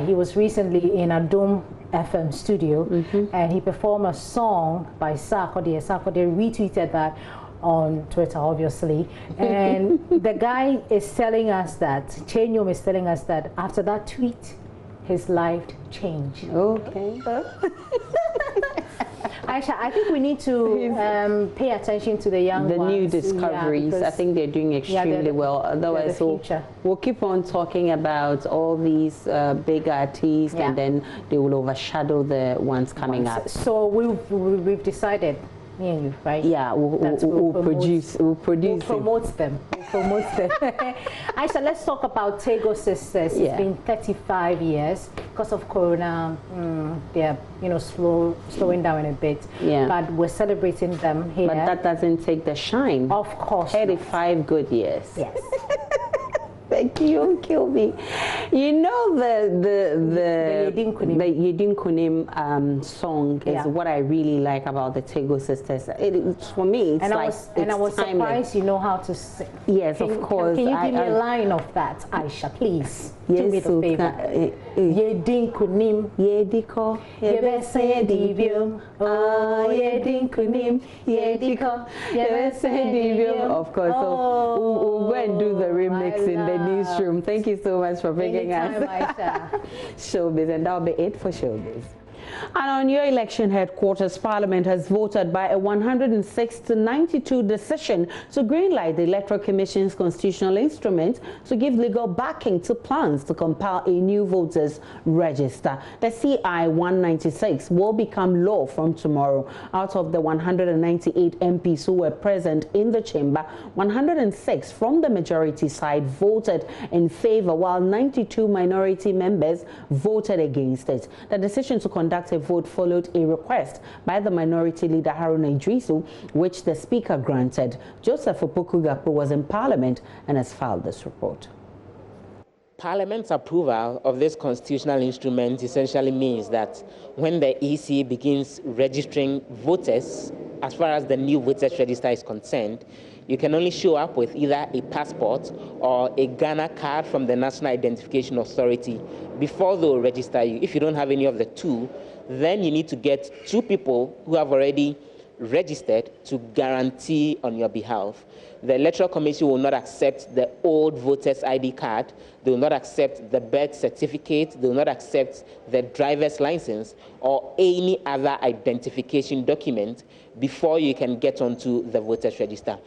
he was recently in a Dome FM studio, and he performed a song by Sarkodie. Sarkodie retweeted that on Twitter, obviously, and the guy is telling us that, Chenyom is telling us that after that tweet, his life changed. Okay. Aisha, I think we need to pay attention to the young ones. New discoveries. I think they're doing extremely well. Otherwise, we'll keep on talking about all these big artists, and then they will overshadow the ones coming up. So we've decided, me and you, right? Yeah, we'll promote them. Aisha, let's talk about Tego Sisters. It's been 35 years. Because of Corona, they're slowing down a bit. Yeah. But we're celebrating them here. But that doesn't take the shine. Of course. 35 good years. Yes. Thank you, don't kill me. You know the Yedin Kunim song is what I really like about the Tego Sisters. For me, it's I was surprised you know how to sing. Yes, of course. Can you give me a line of that, Aisha, please? Yes, do me the favor. Yedin Kunim, Yediko, Yebese Dibium. Oh, Yedin Kunim, Yediko, Yebese Dibium. Of course. So we'll go and do the remix in the newsroom. Thank you so much for bringing us Showbiz, and that'll be it for Showbiz. And on your election headquarters, Parliament has voted by a 106-92 decision to greenlight the Electoral Commission's constitutional instrument to give legal backing to plans to compile a new voters register. The CI 196 will become law from tomorrow. Out of the 198 MPs who were present in the chamber, 106 from the majority side voted in favor, while 92 minority members voted against it. The decision to conduct a vote followed a request by the minority leader Haruna Idrisu, which the speaker granted. Joseph Opoku-Gakpo was in Parliament and has filed this report. Parliament's approval of this constitutional instrument essentially means that when the EC begins registering voters, as far as the new voters register is concerned, you can only show up with either a passport or a Ghana card from the National Identification Authority before they'll register you. If you don't have any of the two, then you need to get two people who have already registered to guarantee on your behalf. The Electoral Commission will not accept the old voter's ID card. They will not accept the birth certificate. They will not accept the driver's license or any other identification document before you can get onto the voter's register.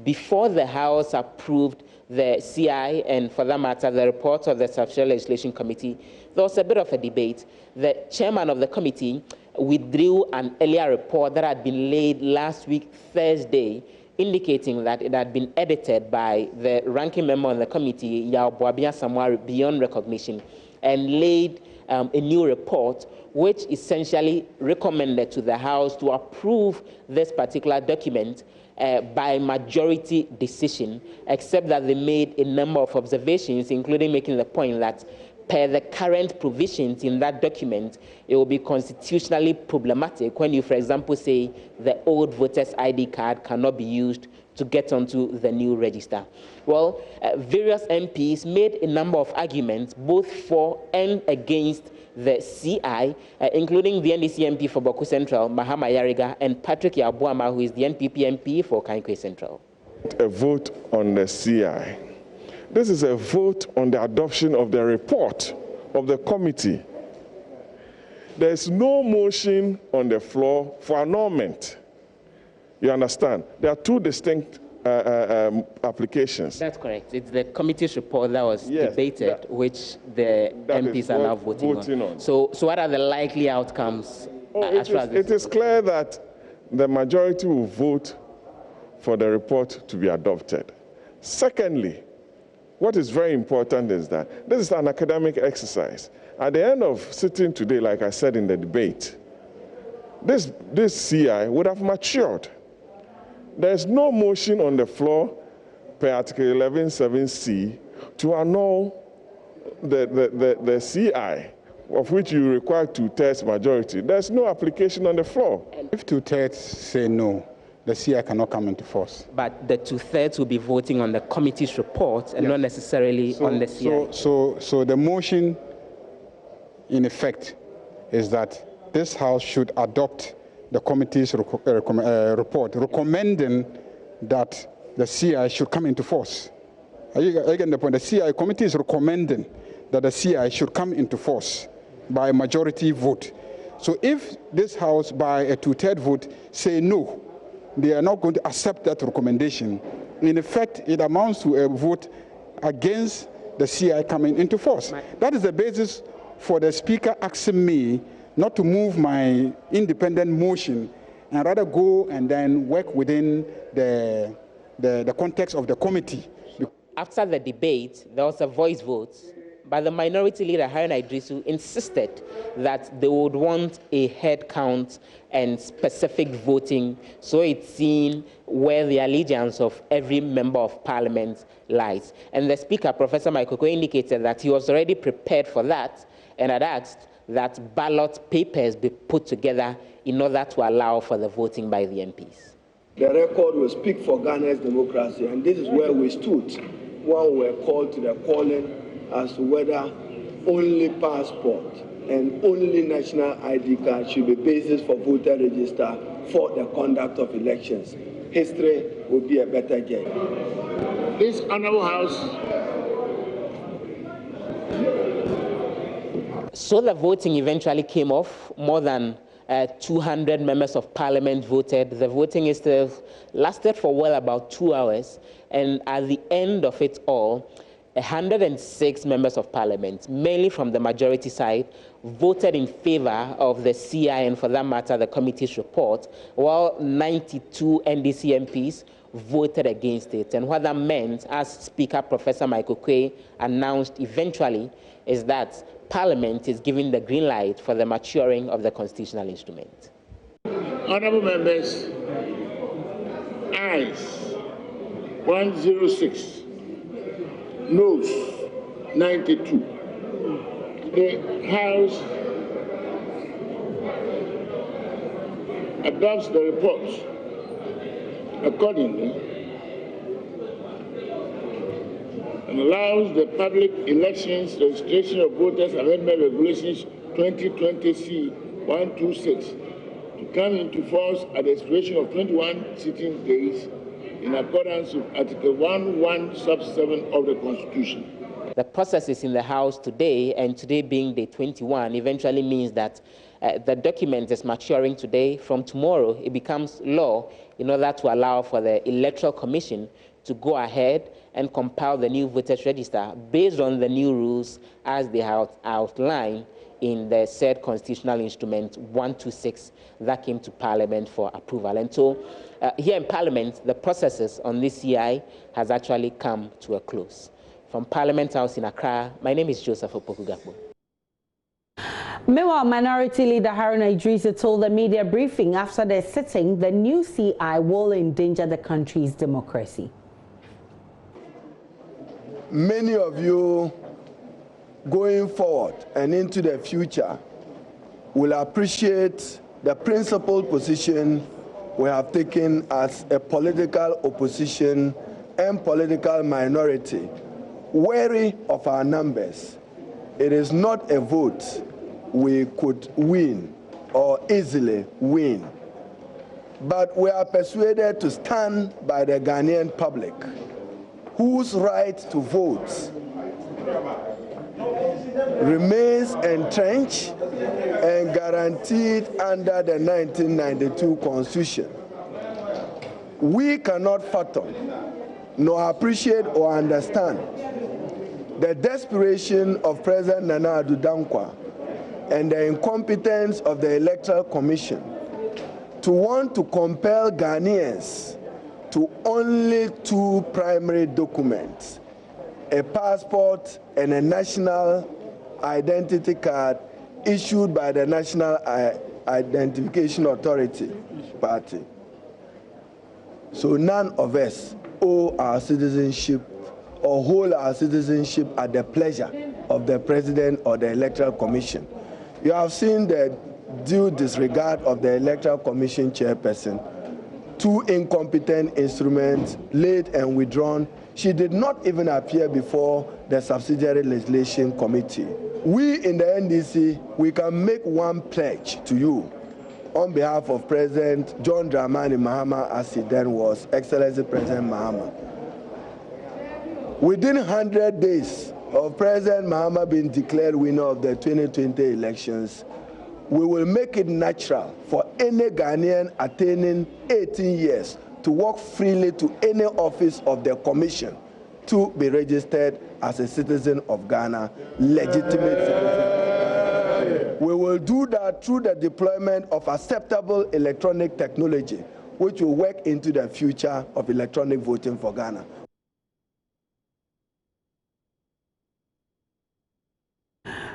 Before the House approved the CI and, for that matter, the report of the Substantial Legislation Committee, there was a bit of a debate. The chairman of the committee withdrew an earlier report that had been laid last week, Thursday, indicating that it had been edited by the ranking member on the committee, Yao Boabia Samwari, beyond recognition, and laid a new report which essentially recommended to the House to approve this particular document by majority decision, except that they made a number of observations, including making the point that per the current provisions in that document, it will be constitutionally problematic when you, for example, say the old voter's ID card cannot be used to get onto the new register. Well, various MPs made a number of arguments, both for and against the CI, including the NDC MP for Boku Central, Mahama Yariga, and Patrick Yabuama, who is the NPP MP for Kankwe Central. A vote on the CI. This is a vote on the adoption of the report of the committee. There is no motion on the floor for annulment. You understand? There are two distinct applications. That's correct. It's the committee's report that was debated, which the MPs are now voting on. So what are the likely outcomes It is clear that the majority will vote for the report to be adopted. Secondly, what is very important is that this is an academic exercise. At the end of sitting today, like I said in the debate, this CI would have matured. There's no motion on the floor per Article 11.7c to annul the CI, of which you require 2/3 majority. There's no application on the floor. If 2/3 say no, the CI cannot come into force. But the 2/3 will be voting on the committee's report and not necessarily on the CI. So the motion, in effect, is that this House should adopt the committee's report recommending that the CI should come into force. Are you getting the point? The CI committee is recommending that the CI should come into force by majority vote. So if this House, by a 2/3 vote, say no, they are not going to accept that recommendation. In effect, it amounts to a vote against the CI coming into force. That is the basis for the Speaker asking me not to move my independent motion and rather go and then work within the context of the committee. After the debate, there was a voice vote, but the minority leader, Haruna Idrisu, insisted that they would want a head count and specific voting, so it's seen where the allegiance of every member of parliament lies. And the Speaker, Professor Michael Koe, indicated that he was already prepared for that and had asked that ballot papers be put together in order to allow for the voting by the MPs. The record will speak for Ghana's democracy, and this is where we stood when we were called to the calling as to whether only passport and only national ID card should be basis for voter register for the conduct of elections. History will be a better judge. This honorable House. So the voting eventually came off. More than 200 members of parliament voted. The voting itself lasted for well about 2 hours. And at the end of it all, 106 members of parliament, mainly from the majority side, voted in favor of the CI and, for that matter, the committee's report, while 92 NDC MPs voted against it. And what that meant, as Speaker Professor Michael Koe announced eventually, is that Parliament is giving the green light for the maturing of the constitutional instrument. Honourable members, ayes 106, noes 92. The House adopts the report. Accordingly, and allows the Public Elections Registration of Voters Amendment Regulations 2020 C126 to come into force at the expiration of 21 sitting days in accordance with Article 11 sub 7 of the Constitution. The process is in the House today, and today being day 21 eventually means that the document is maturing today. From tomorrow, it becomes law in order to allow for the Electoral Commission to go ahead and compile the new voters register based on the new rules as they have outlined in the said constitutional instrument 126 that came to Parliament for approval. And so here in Parliament, the processes on this CI has actually come to a close. From Parliament House in Accra, my name is Joseph Opoku-Gakpo. Meanwhile, Minority Leader Haruna Idrisu told the media briefing after their sitting the new CI will endanger the country's democracy. Many of you going forward and into the future will appreciate the principled position we have taken as a political opposition and political minority, wary of our numbers. It is not a vote we could win or easily win, but we are persuaded to stand by the Ghanaian public, whose right to vote remains entrenched and guaranteed under the 1992 Constitution. We cannot fathom, nor appreciate or understand the desperation of President Nana Addo Dankwa and the incompetence of the Electoral Commission to want to compel Ghanaians to only 2 primary documents, a passport and a national identity card issued by the National Identification Authority party. So none of us owe our citizenship or hold our citizenship at the pleasure of the President or the Electoral Commission. You have seen the due disregard of the Electoral Commission chairperson. 2 incompetent instruments laid and withdrawn. She did not even appear before the Subsidiary Legislation Committee. We in the NDC, we can make one pledge to you on behalf of President John Dramani Mahama, as he then was, Excellency President Mahama. Within 100 days of President Mahama being declared winner of the 2020 elections, we will make it natural for any Ghanaian attaining 18 years to walk freely to any office of the Commission to be registered as a citizen of Ghana, legitimate citizen. We will do that through the deployment of acceptable electronic technology, which will work into the future of electronic voting for Ghana.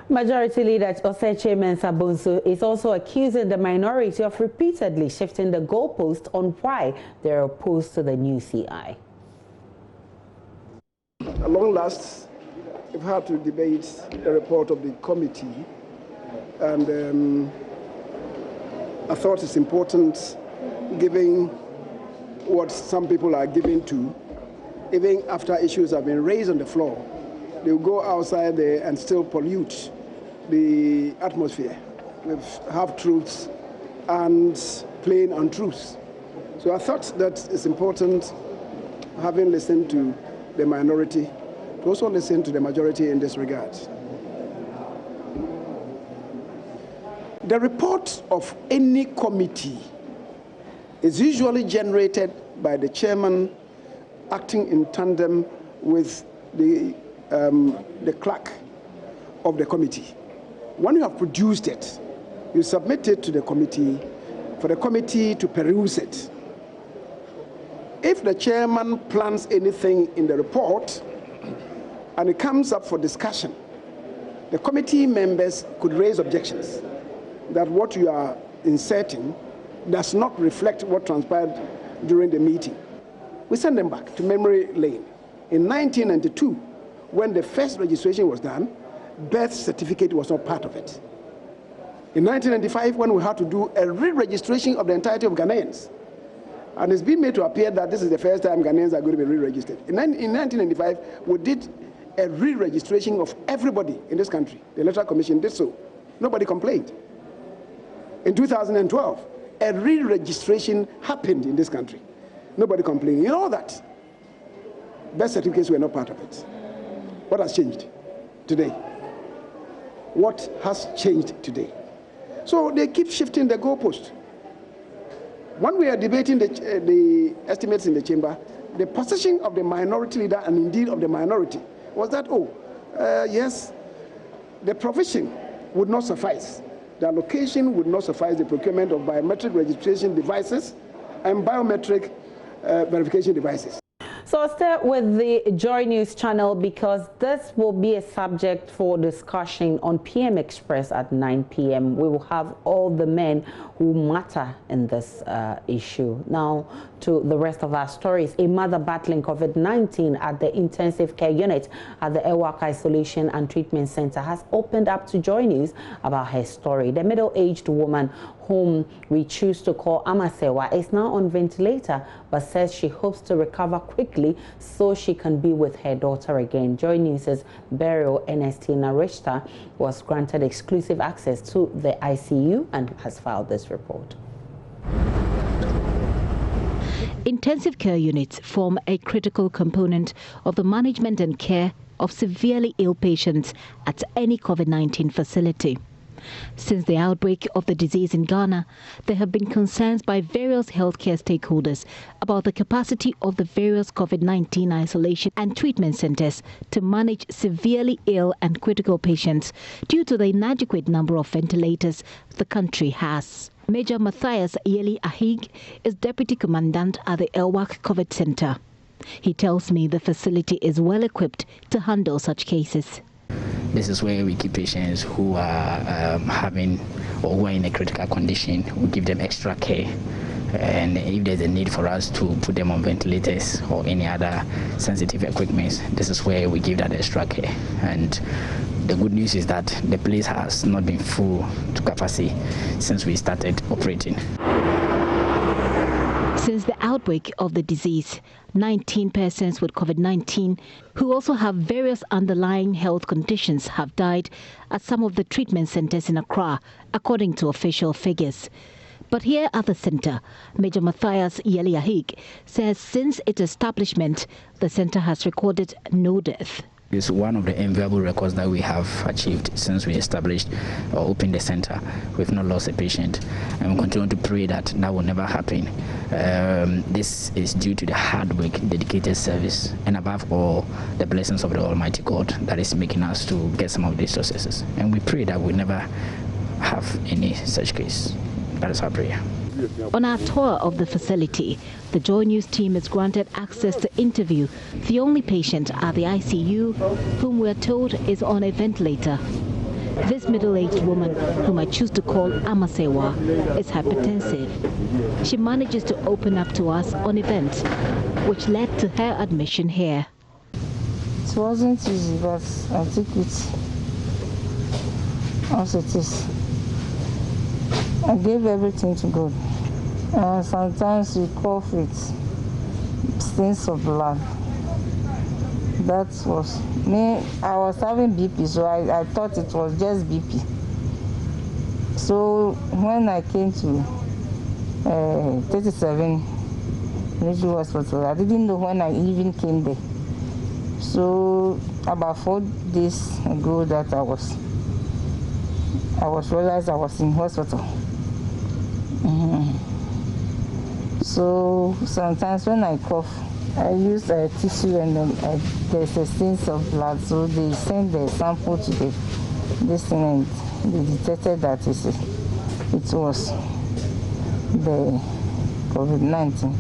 Majority Leader Oseche Mensah Bonsu is also accusing the minority of repeatedly shifting the goalpost on why they are opposed to the new CI. At long last, we've had to debate the report of the committee, and I thought it's important, given what some people are giving to, even after issues have been raised on the floor, they will go outside there and still pollute the atmosphere with half-truths and plain untruths. So I thought that it's important, having listened to the minority, to also listen to the majority in this regard. The report of any committee is usually generated by the chairman acting in tandem with the clerk of the committee. When you have produced it, you submit it to the committee for the committee to peruse it. If the chairman plans anything in the report and it comes up for discussion, the committee members could raise objections that what you are inserting does not reflect what transpired during the meeting. We send them back to memory lane. In 1992, when the first registration was done, birth certificate was not part of it. In 1995, when we had to do a re-registration of the entirety of Ghanaians, and it's been made to appear that this is the first time Ghanaians are going to be re-registered. In 1995, we did a re-registration of everybody in this country. The Electoral Commission did so. Nobody complained. In 2012, a re-registration happened in this country. Nobody complained. You know that birth certificates were not part of it. What has changed today? What has changed today? So they keep shifting the goalpost. When we are debating the estimates in the chamber, the position of the minority leader and indeed of the minority was that, yes, the provision would not suffice. The allocation would not suffice the procurement of biometric registration devices and biometric verification devices. So I'll start with the Joy News channel because this will be a subject for discussion on PM Express at 9 p.m. We will have all the men who matter in this issue. Now to the rest of our stories. A mother battling COVID-19 at the intensive care unit at the Ewak Isolation and Treatment Center has opened up to Joy News about her story. The middle-aged woman, whom we choose to call Amasewa, is now on ventilator but says she hopes to recover quickly so she can be with her daughter again. Joy News' Beryl Ernestina Richter was granted exclusive access to the ICU and has filed this report. Intensive care units form a critical component of the management and care of severely ill patients at any COVID-19 facility. Since the outbreak of the disease in Ghana, there have been concerns by various healthcare stakeholders about the capacity of the various COVID-19 isolation and treatment centers to manage severely ill and critical patients due to the inadequate number of ventilators the country has. Major Matthias Yeli Ahig is Deputy Commandant at the Elwak COVID Center. He tells me the facility is well equipped to handle such cases. This is where we keep patients who are having or who are in a critical condition. We give them extra care. And if there's a need for us to put them on ventilators or any other sensitive equipment, this is where we give that extra care. And the good news is that the place has not been full to capacity since we started operating. Since the outbreak of the disease, 19 persons with COVID-19 who also have various underlying health conditions have died at some of the treatment centers in Accra, according to official figures. But here at the center, Major Matthias Yeli Ahig says since its establishment, the center has recorded no death. It's one of the enviable records that we have achieved since we established or opened the center. We've not lost a patient, and we continue to pray that that will never happen. This is due to the hard work, dedicated service, and above all, the blessings of the Almighty God that is making us to get some of these successes. And we pray that we never have any such case. That is our prayer. On our tour of the facility, the Joynews team is granted access to interview the only patient at the ICU whom we are told is on a ventilator. This middle-aged woman, whom I choose to call Amasewa, is hypertensive. She manages to open up to us on events, which led to her admission here. It wasn't easy, but I took it as it is. I gave everything to God. Sometimes you cough with stains of blood. That was me. I was having BP, so I thought it was just BP. So when I came to 37 Military Hospital, I didn't know when I even came there. So about 4 days ago that I realized I was in hospital. So sometimes when I cough, I use a tissue and then there's a stains of blood. So they send the sample to this thing and they detected that it was the COVID-19.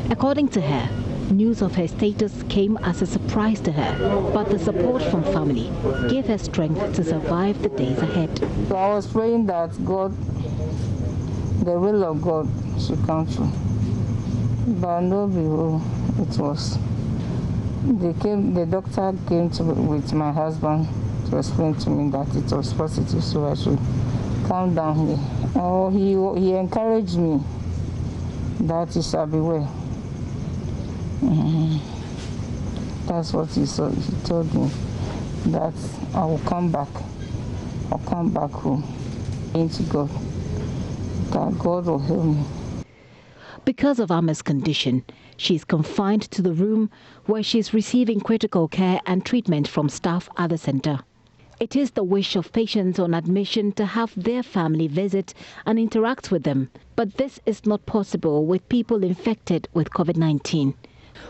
According to her, news of her status came as a surprise to her, but the support from family gave her strength to survive the days ahead. So I was praying that God, the will of God should come true. But no, it was. The doctor came with my husband to explain to me that it was positive, so I should calm down here. Oh, he encouraged me that it shall be well. That's what he told me, that I will come back. I'll come back home into God. That God will help me. Because of Ama's condition, she is confined to the room where she is receiving critical care and treatment from staff at the center. It is the wish of patients on admission to have their family visit and interact with them, but this is not possible with people infected with COVID-19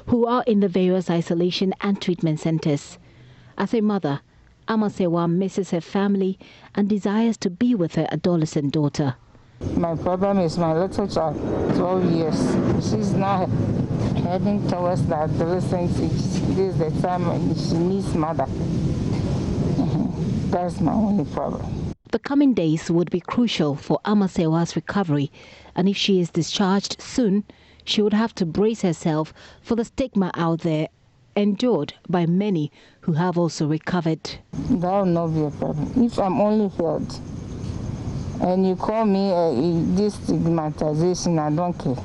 who are in the various isolation and treatment centers. As a mother, Amasewa misses her family and desires to be with her adolescent daughter. My problem is my little child, 12 years. She's now heading towards the adolescent age. This is the time when she needs mother. That's my only problem. The coming days would be crucial for Amasewa's recovery, and if she is discharged soon, she would have to brace herself for the stigma out there endured by many who have also recovered. That will not be a problem. If I'm only healed, and you call me this stigmatization, I don't care.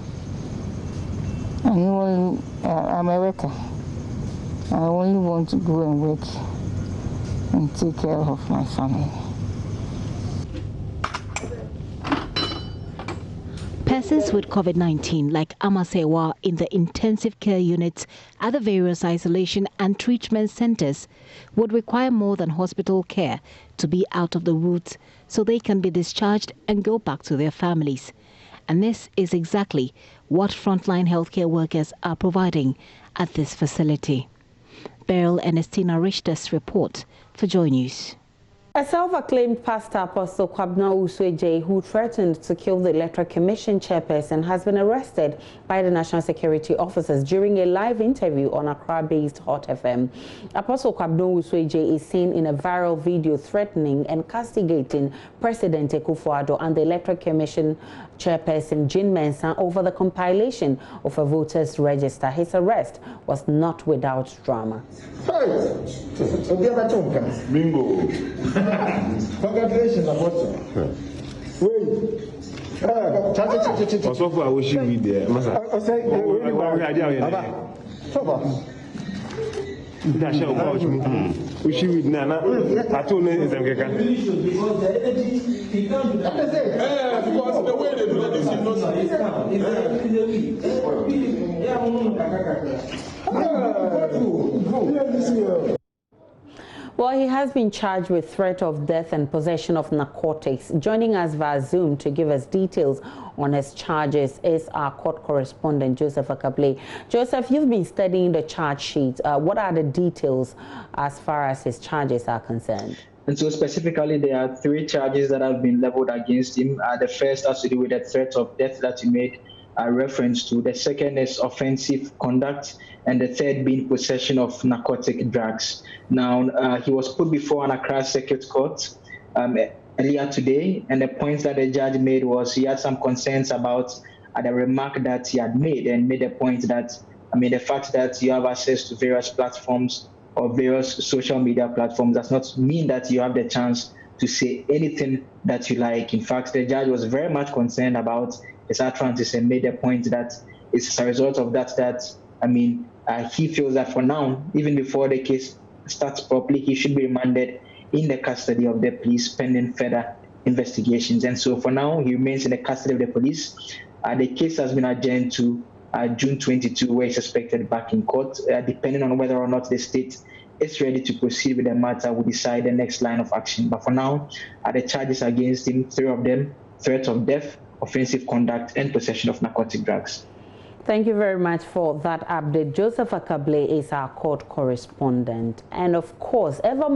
I'm a worker. I only want to go and work and take care of my family. Persons with COVID-19 like Amasewa in the intensive care units at the various isolation and treatment centers would require more than hospital care to be out of the woods so they can be discharged and go back to their families. And this is exactly what frontline healthcare workers are providing at this facility. Beryl Ernestina Richter's report for Joynews. A self-acclaimed pastor, Apostle Kwabena Usweje, who threatened to kill the Electoral Commission chairperson, has been arrested by the National Security Officers during a live interview on Accra-based Hot FM. Apostle Kwabena Usweje is seen in a viral video threatening and castigating President Akufo-Addo and the Electoral Commission chairperson Jean Mensah over the compilation of a voters' register. His arrest was not without drama. Bingo. Congratulations, Apostle. Also, I wish you be there. Wish you with Nana. I told you because the way they do this is Well, he has been charged with threat of death and possession of narcotics. Joining us via Zoom to give us details on his charges is our court correspondent, Joseph Akable. Joseph, you've been studying the charge sheet. What are the details as far as his charges are concerned? And so specifically, there are 3 charges that have been leveled against him. The first has to do with the threat of death that he made reference to. The second is offensive conduct, and the third being possession of narcotic drugs. Now, he was put before an Accra Circuit Court earlier today, and the points that the judge made was he had some concerns about the remark that he had made, and made the point that, the fact that you have access to various platforms or various social media platforms does not mean that you have the chance to say anything that you like. In fact, the judge was very much concerned about his utterances and made the point that it's as a result of that he feels that for now, even before the case starts properly, he should be remanded in the custody of the police pending further investigations. And so for now, he remains in the custody of the police. The case has been adjourned to June 22, where he's suspected back in court. Depending on whether or not the state is ready to proceed with the matter, we'll decide the next line of action. But for now, the charges against him, 3 of them, threat of death, offensive conduct, and possession of narcotic drugs. Thank you very much for that update. Joseph Akable is our court correspondent. And of course, ever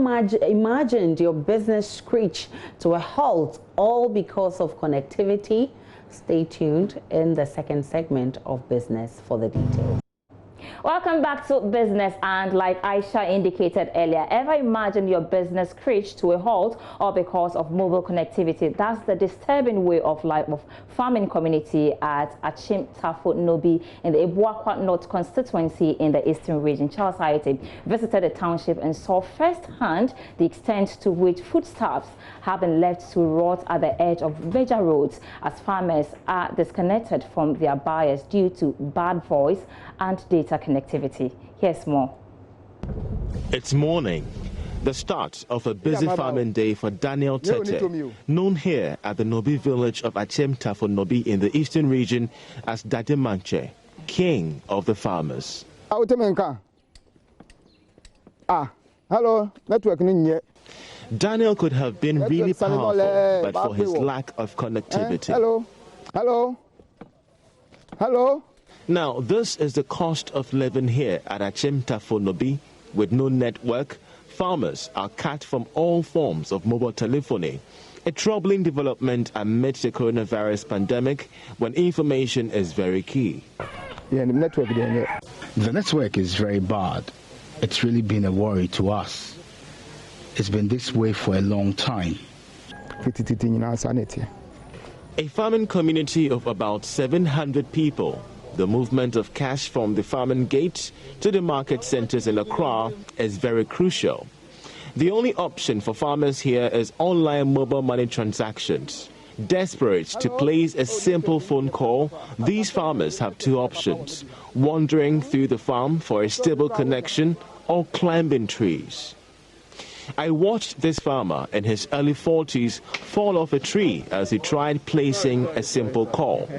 imagined your business screech to a halt, all because of connectivity? Stay tuned in the second segment of Business for the details. Welcome back to Business, and like Aisha indicated earlier, ever imagine your business screech to a halt or because of mobile connectivity? That's the disturbing way of life of farming community at Achim Tafo Nobi in the Ebuakwa North constituency in the Eastern region. Charles Haiti visited the township and saw firsthand the extent to which foodstuffs have been left to rot at the edge of major roads as farmers are disconnected from their buyers due to bad voice and data connectivity. Here's more. It's morning, the start of a busy farming day for Daniel Tete, known here at the Nobi village of Achim Tafo Nobi in the eastern region as Dade Manche, king of the farmers. Hello, network. Daniel could have been really powerful, but for his lack of connectivity. Hello. Now, this is the cost of living here at Achim Tafo Nobi. With no network, farmers are cut from all forms of mobile telephony. A troubling development amidst the coronavirus pandemic when information is very key. The network is very bad. It's really been a worry to us. It's been this way for a long time. A farming community of about 700 people. The movement of cash from the farming gate to the market centers in Accra is very crucial. The only option for farmers here is online mobile money transactions. Desperate to place a simple phone call, these farmers have 2 options: wandering through the farm for a stable connection or climbing trees. I watched this farmer in his early 40s fall off a tree as he tried placing a simple call.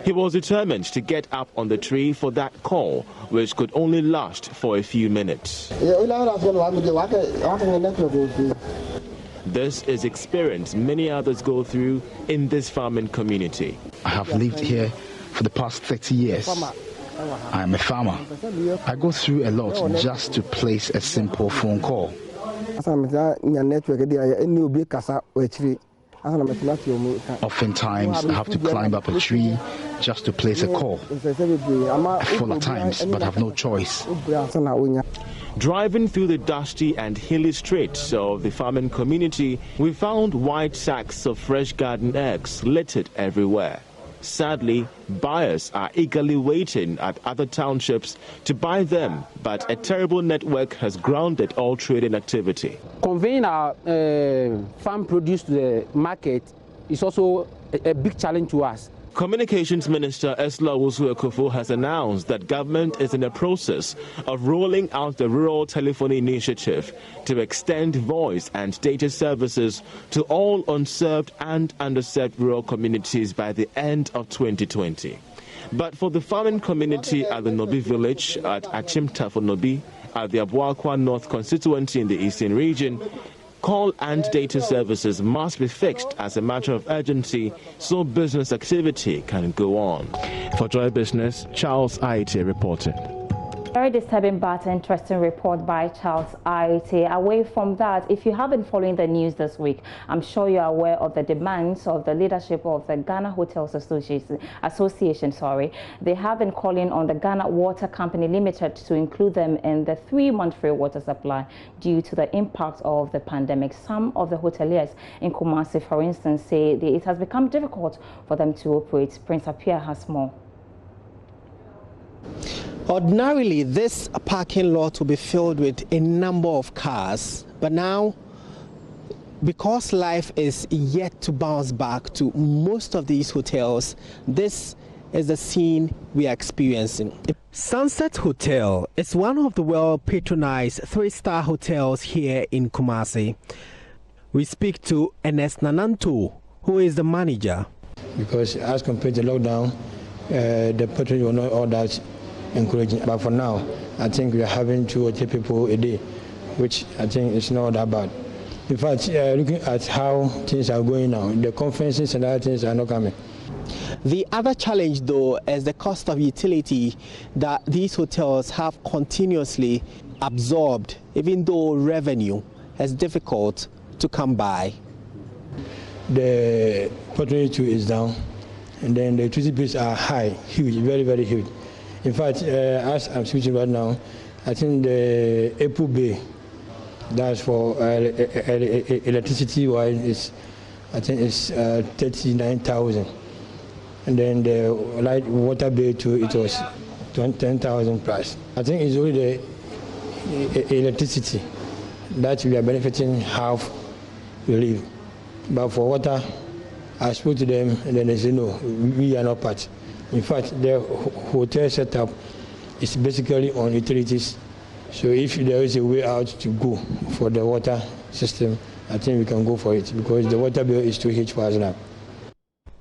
He was determined to get up on the tree for that call, which could only last for a few minutes. This is experience many others go through in this farming community. I have lived here for the past 30 years. I am a farmer. I go through a lot just to place a simple phone call. Oftentimes, I have to climb up a tree just to place a call. I fall at times, but have no choice. Driving through the dusty and hilly streets of the farming community, we found white sacks of fresh garden eggs littered everywhere. Sadly, buyers are eagerly waiting at other townships to buy them, but a terrible network has grounded all trading activity. Conveying our farm produce to the market is also a big challenge to us. Communications Minister Esla Owusu-Ekufo has announced that government is in the process of rolling out the Rural Telephony Initiative to extend voice and data services to all unserved and underserved rural communities by the end of 2020. But for the farming community at the Nobi village, at Achimta for Nobi, at the Abuakwa North constituency in the eastern region, call and data services must be fixed as a matter of urgency so business activity can go on. For Joy Business, Charles Aite reporting. Very disturbing but interesting report by Charles Aite. Away from that, if you have been following the news this week, I'm sure you're aware of the demands of the leadership of the Ghana Hotels Association. They have been calling on the Ghana Water Company Limited to include them in the 3-month free water supply due to the impact of the pandemic. Some of the hoteliers in Kumasi, for instance, say it has become difficult for them to operate. Prince Appiah has more. Ordinarily, this parking lot will be filled with a number of cars, but now, because life is yet to bounce back to most of these hotels, this is the scene we are experiencing. Sunset Hotel is one of the well-patronized 3-star hotels here in Kumasi. We speak to Ernest Nananto, who is the manager. Because as compared to lockdown, the patronage were not all that encouraging. But for now, I think we are having 2 or 3 people a day, which I think is not that bad. In fact, looking at how things are going now, the conferences and other things are not coming. The other challenge, though, is the cost of utility that these hotels have continuously absorbed, even though revenue is difficult to come by. The patronage is down, and then the electricity bills are high, huge, very, very huge. In fact, as I'm speaking right now, I think the April Bay, that's for electricity-wise, I think it's 39,000. And then the light water bill too, it was 10,000 plus. I think it's only the electricity that we are benefiting half relief. But for water, I spoke to them and then they said, no, we are not part. In fact, the hotel setup is basically on utilities. So if there is a way out to go for the water system, I think we can go for it because the water bill is too huge for us now.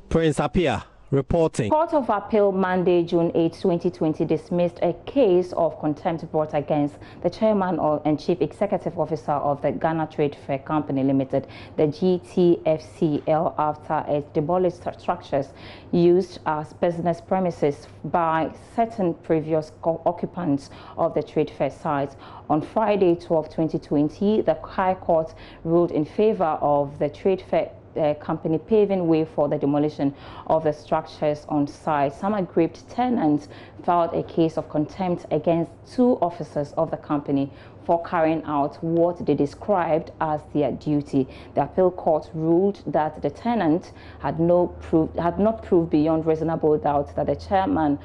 Prince Appiah reporting. Court of Appeal Monday, June 8, 2020 dismissed a case of contempt brought against the chairman and chief executive officer of the Ghana Trade Fair Company Limited, the GTFCL, after it demolished structures used as business premises by certain previous occupants of the trade fair site. On Friday, 12, 2020, the High Court ruled in favor of the trade fair company, paving way for the demolition of the structures on site. Some aggrieved tenants filed a case of contempt against 2 officers of the company for carrying out what they described as their duty. The appeal court ruled that the tenant had not proved beyond reasonable doubt that the chairman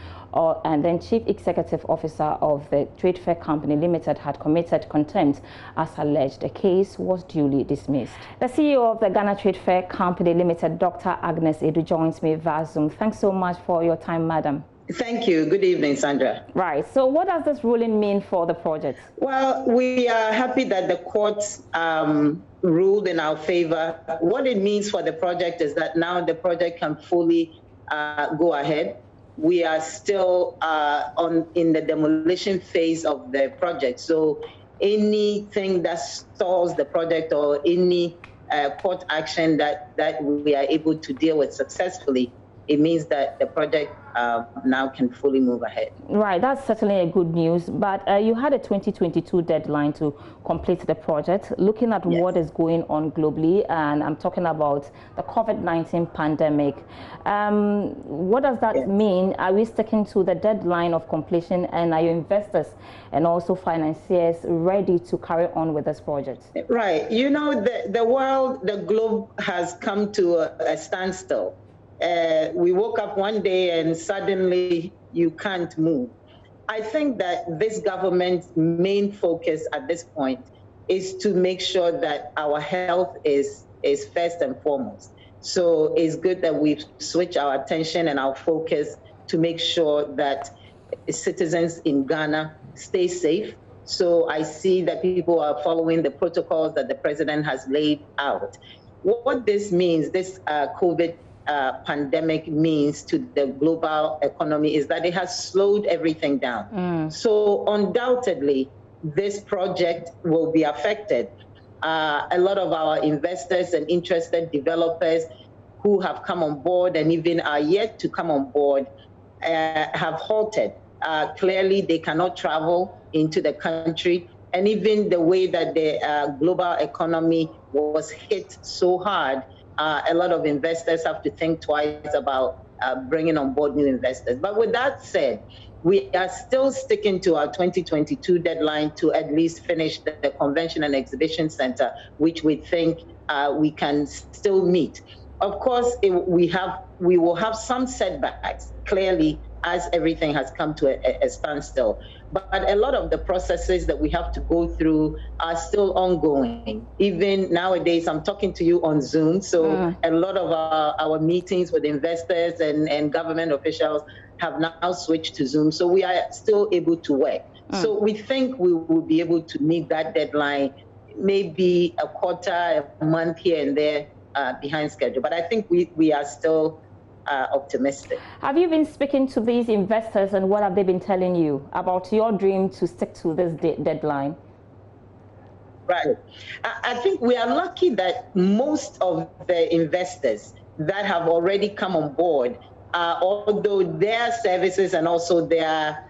and then chief executive officer of the Trade Fair Company Limited had committed contempt as alleged. The case was duly dismissed. The CEO of the Ghana Trade Fair Company Limited, Dr. Agnes Edu, joins me via Zoom. Thanks so much for your time, madam. Thank you. Good evening, Sandra. Right. So what does this ruling mean for the project? Well, we are happy that the court ruled in our favor. What it means for the project is that now the project can fully go ahead. We are still in the demolition phase of the project. So anything that stalls the project or any court action that we are able to deal with successfully, it means that the project now can fully move ahead. Right, that's certainly a good news. But you had a 2022 deadline to complete the project. Looking at what is going on globally, and I'm talking about the COVID-19 pandemic, what does that mean? Are we sticking to the deadline of completion, and are your investors and also financiers ready to carry on with this project? Right. You know, the world, the globe has come to a standstill. We woke up one day and suddenly you can't move. I think that this government's main focus at this point is to make sure that our health is first and foremost. So it's good that we've switched our attention and our focus to make sure that citizens in Ghana stay safe. So I see that people are following the protocols that the president has laid out. What this means, this COVID pandemic means to the global economy is that it has slowed everything down. So undoubtedly, this project will be affected. A lot of our investors and interested developers who have come on board and even are yet to come on board have halted. Clearly, they cannot travel into the country. And even the way that the global economy was hit so hard, a lot of investors have to think twice about bringing on board new investors. But with that said, we are still sticking to our 2022 deadline to at least finish the Convention and Exhibition Center, which we think we can still meet. Of course, we will have some setbacks, clearly, as everything has come to a standstill. But a lot of the processes that we have to go through are still ongoing. Even nowadays, I'm talking to you on Zoom, so a lot of our meetings with investors and government officials have now switched to Zoom, so we are still able to work. So we think we will be able to meet that deadline, maybe a quarter, a month here and there behind schedule. But I think we are still optimistic. Have you been speaking to these investors, and what have they been telling you about your dream to stick to this deadline? Right. I think we are lucky that most of the investors that have already come on board, although their services and also their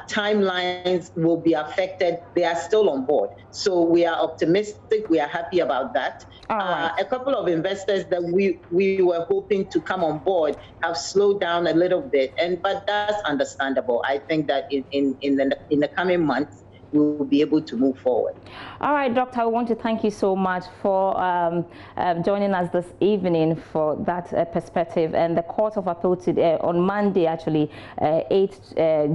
timelines will be affected, they are still on board. So we are optimistic. We are happy about that. A couple of investors that we were hoping to come on board have slowed down a little bit, but that's understandable. I think that in the coming months, we will be able to move forward. All right, Doctor, I want to thank you so much for joining us this evening for that perspective. And the Court of Appeal today, on Monday, actually,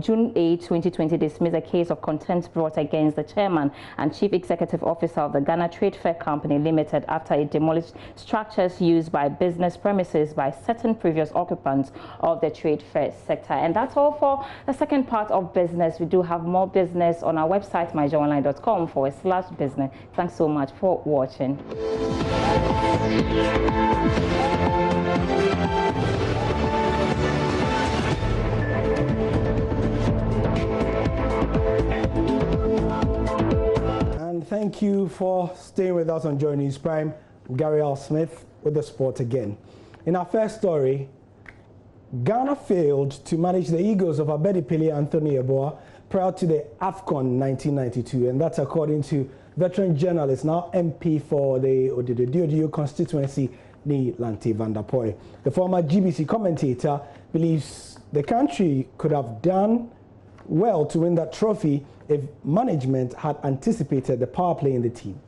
June 8, 2020, dismissed a case of contempt brought against the chairman and chief executive officer of the Ghana Trade Fair Company Limited after it demolished structures used by business premises by certain previous occupants of the trade fair sector. And that's all for the second part of business. We do have more business on our website, myjoyonline.com/business. Thanks so much for watching. And thank you for staying with us on Joynews Prime. I'm Gary L. Smith with the sport again. In our first story, Ghana failed to manage the egos of Abedi Pele Anthony Yeboah prior to the AFCON 1992, and that's according to veteran journalist, now MP for the Odio constituency, Lanti van der Poy. The former GBC commentator believes the country could have done well to win that trophy if management had anticipated the power play in the team.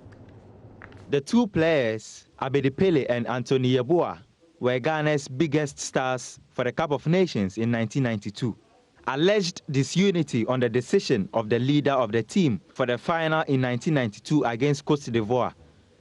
The two players, Abedi Pele and Anthony Yeboah, were Ghana's biggest stars for the Cup of Nations in 1992. Alleged disunity on the decision of the leader of the team for the final in 1992 against Cote d'Ivoire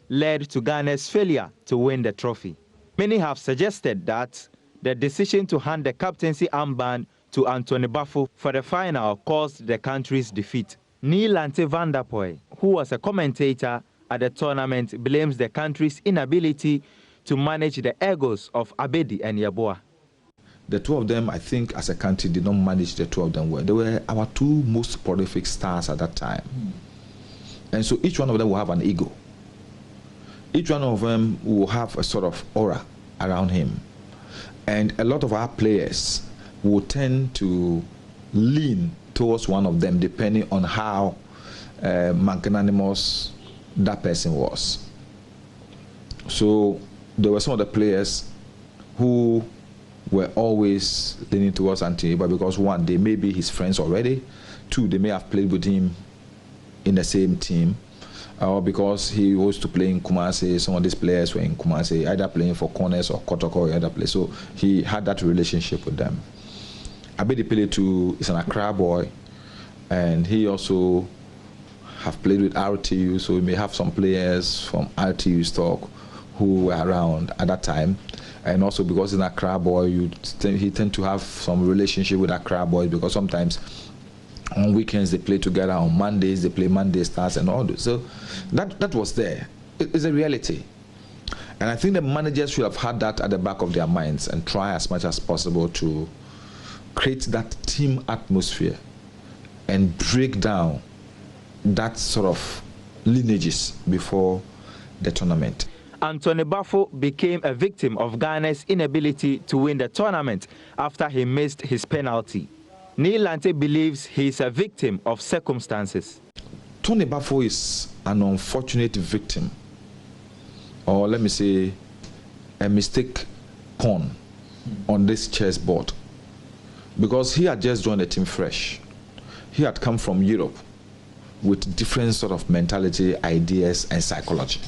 led to Ghana's failure to win the trophy. Many have suggested that the decision to hand the captaincy armband to Anthony Bafo for the final caused the country's defeat. Neelante van der Poel, who was a commentator at the tournament, blames the country's inability to manage the egos of Abedi and Yeboah. The two of them, I think, as a country, did not manage the two of them well. They were our two most prolific stars at that time. And so each one of them will have an ego. Each one of them will have a sort of aura around him. And a lot of our players will tend to lean towards one of them depending on how magnanimous that person was. So there were some of the players who were always leaning towards Anthony, because one, they may be his friends already. Two, they may have played with him in the same team. Or because he was to play in Kumasi, some of these players were in Kumasi, either playing for Corners or Kotoko or other place. So he had that relationship with them. Abedi Pele too is an Accra boy, and he also have played with RTU, so we may have some players from RTU stock who were around at that time. And also because he's an Accra boy, he tend to have some relationship with Accra boys, because sometimes on weekends they play together, on Mondays they play Monday Stars and all this. So that was there. It's a reality. And I think the managers should have had that at the back of their minds and try as much as possible to create that team atmosphere and break down that sort of lineages before the tournament. Anthony Bafo became a victim of Ghana's inability to win the tournament after he missed his penalty. Neelante believes he is a victim of circumstances. Tony Bafo is an unfortunate victim, or let me say, a mistake pawn on this chessboard, because he had just joined the team fresh. He had come from Europe with different sort of mentality, ideas, and psychology.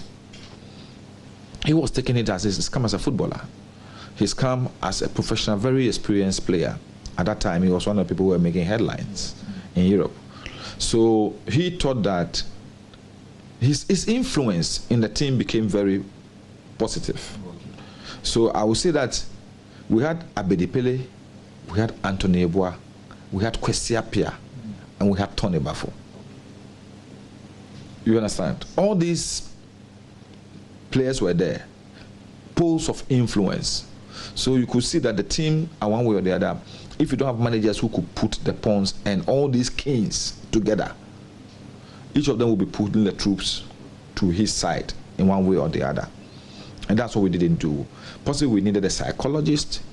He was taking it as he's come as a footballer. He's come as a professional, very experienced player. At that time, he was one of the people who were making headlines in Europe. So he thought that his influence in the team became very positive. So I would say that we had Abedi Pele, we had Anthony Yeboah, we had Kwesi Appiah, and we had Tony Bafo. You understand? All these players were there, poles of influence. So you could see that the team, one way or the other, if you don't have managers who could put the pawns and all these kings together, each of them will be putting the troops to his side in one way or the other. And that's what we didn't do. Possibly we needed a psychologist.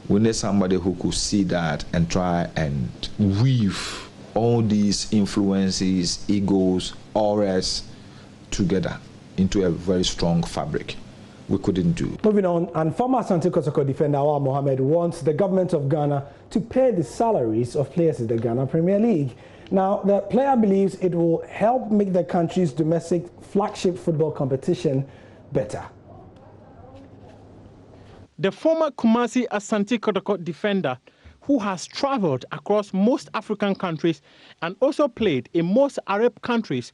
We needed somebody who could see that and try and weave all these influences, egos, auras together into a very strong fabric. We couldn't do. Moving on, and former Asante Kotoko defender Awal Mohammed wants the government of Ghana to pay the salaries of players in the Ghana Premier League. Now, the player believes it will help make the country's domestic flagship football competition better. The former Kumasi Asante Kotoko defender, who has traveled across most African countries and also played in most Arab countries,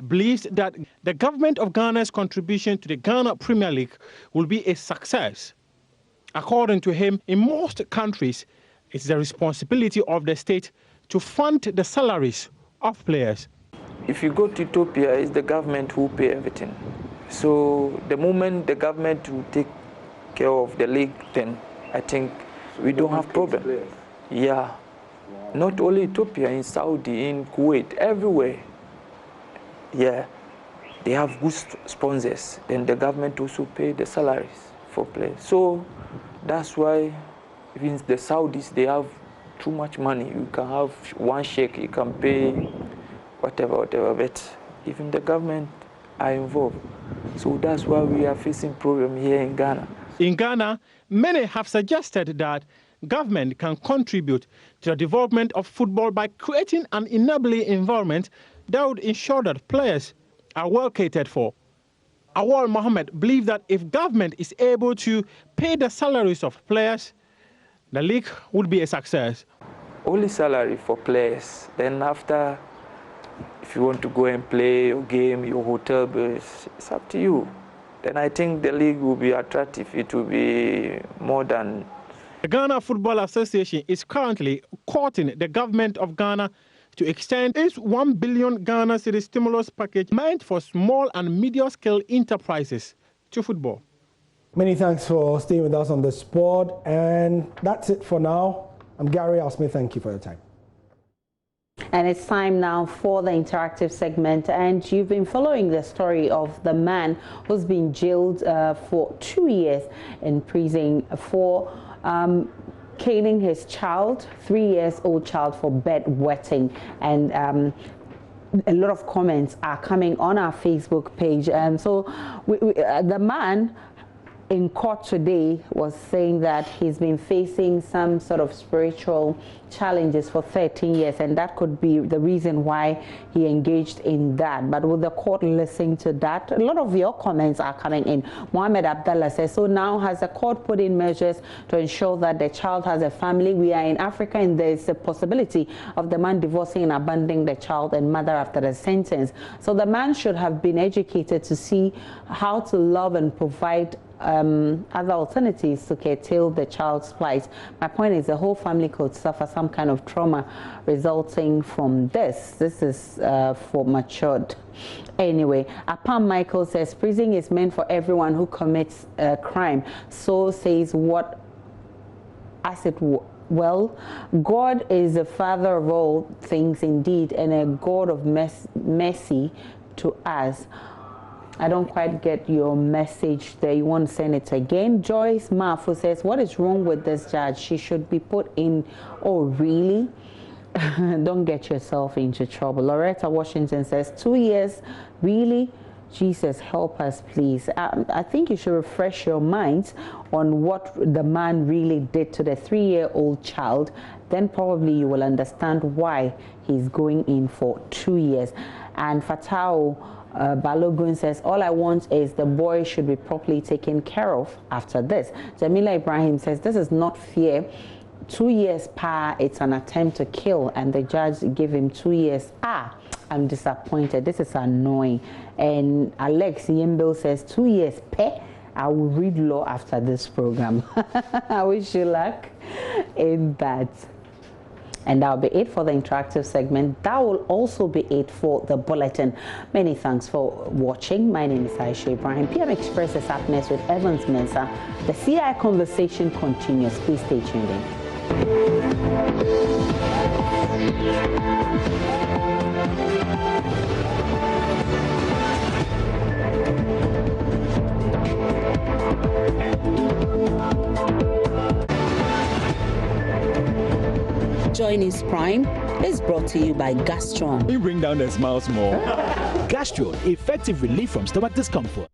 believes that the government of Ghana's contribution to the Ghana Premier League will be a success. According to him, in most countries, it's the responsibility of the state to fund the salaries of players. If you go to Ethiopia, it's the government who pay everything. So the moment the government will take care of the league, then I think we don't have problem. Yeah, not only Ethiopia, in Saudi, in Kuwait, everywhere. Yeah, they have good sponsors. Then the government also pay the salaries for players. So that's why even the Saudis, they have too much money. You can have one sheikh, you can pay whatever, but even the government are involved. So that's why we are facing problem here in Ghana. In Ghana, many have suggested that government can contribute to the development of football by creating an enabling environment that would ensure that players are well catered for. Awal Mohammed believes that if government is able to pay the salaries of players, the league would be a success. Only salary for players. Then after, if you want to go and play your game, your hotel bills, it's up to you. Then I think the league will be attractive. It will be more than The Ghana Football Association is currently courting the government of Ghana to extend its 1 billion Ghana cedi stimulus package meant for small and medium-scale enterprises to football. Many thanks for staying with us on the sport, and that's it for now. I'm Gary Al Smith. Thank you for your time. And it's time now for the interactive segment, and you've been following the story of the man who's been jailed for 2 years in prison for caning his child, 3-year-old child, for bedwetting. And a lot of comments are coming on our Facebook page. So the man in court today was saying that he's been facing some sort of spiritual challenges for 13 years, and that could be the reason why he engaged in that. But with the court listening to that, a lot of your comments are coming in. Mohammed Abdallah says, so now has the court put in measures to ensure that the child has a family? We are in Africa, and there's a possibility of the man divorcing and abandoning the child and mother after the sentence. So the man should have been educated to see how to love and provide other alternatives to curtail the child's plight. My point is the whole family could suffer some kind of trauma resulting from this. This is for matured. Anyway, Apam Michael says prison is meant for everyone who commits a crime. So says what as it well, God is the Father of all things indeed, and a God of mercy to us. I don't quite get your message there. You want to send it again? Joyce Mafu says, what is wrong with this judge? She should be put in. Oh, really? Don't get yourself into trouble. Loretta Washington says, 2 years? Really? Jesus, help us, please. I think you should refresh your minds on what the man really did to the 3-year-old child. Then probably you will understand why he's going in for 2 years. And Fatao Balogun says, all I want is the boy should be properly taken care of after this. Jamila Ibrahim says, this is not fair. 2 years it's an attempt to kill, and the judge gave him 2 years. I'm disappointed. This is annoying. And Alex Yimbil says 2 years I will read law after this program. I wish you luck in that. And that'll be it for the interactive segment. That will also be it for the bulletin. Many thanks for watching. My name is Aisha Ibrahim. PM Express is up next with Evans Mensah. The CI conversation continues. Please stay tuned in. Joynews Prime is brought to you by Gastron. We bring down the smiles more. Gastron, effective relief from stomach discomfort.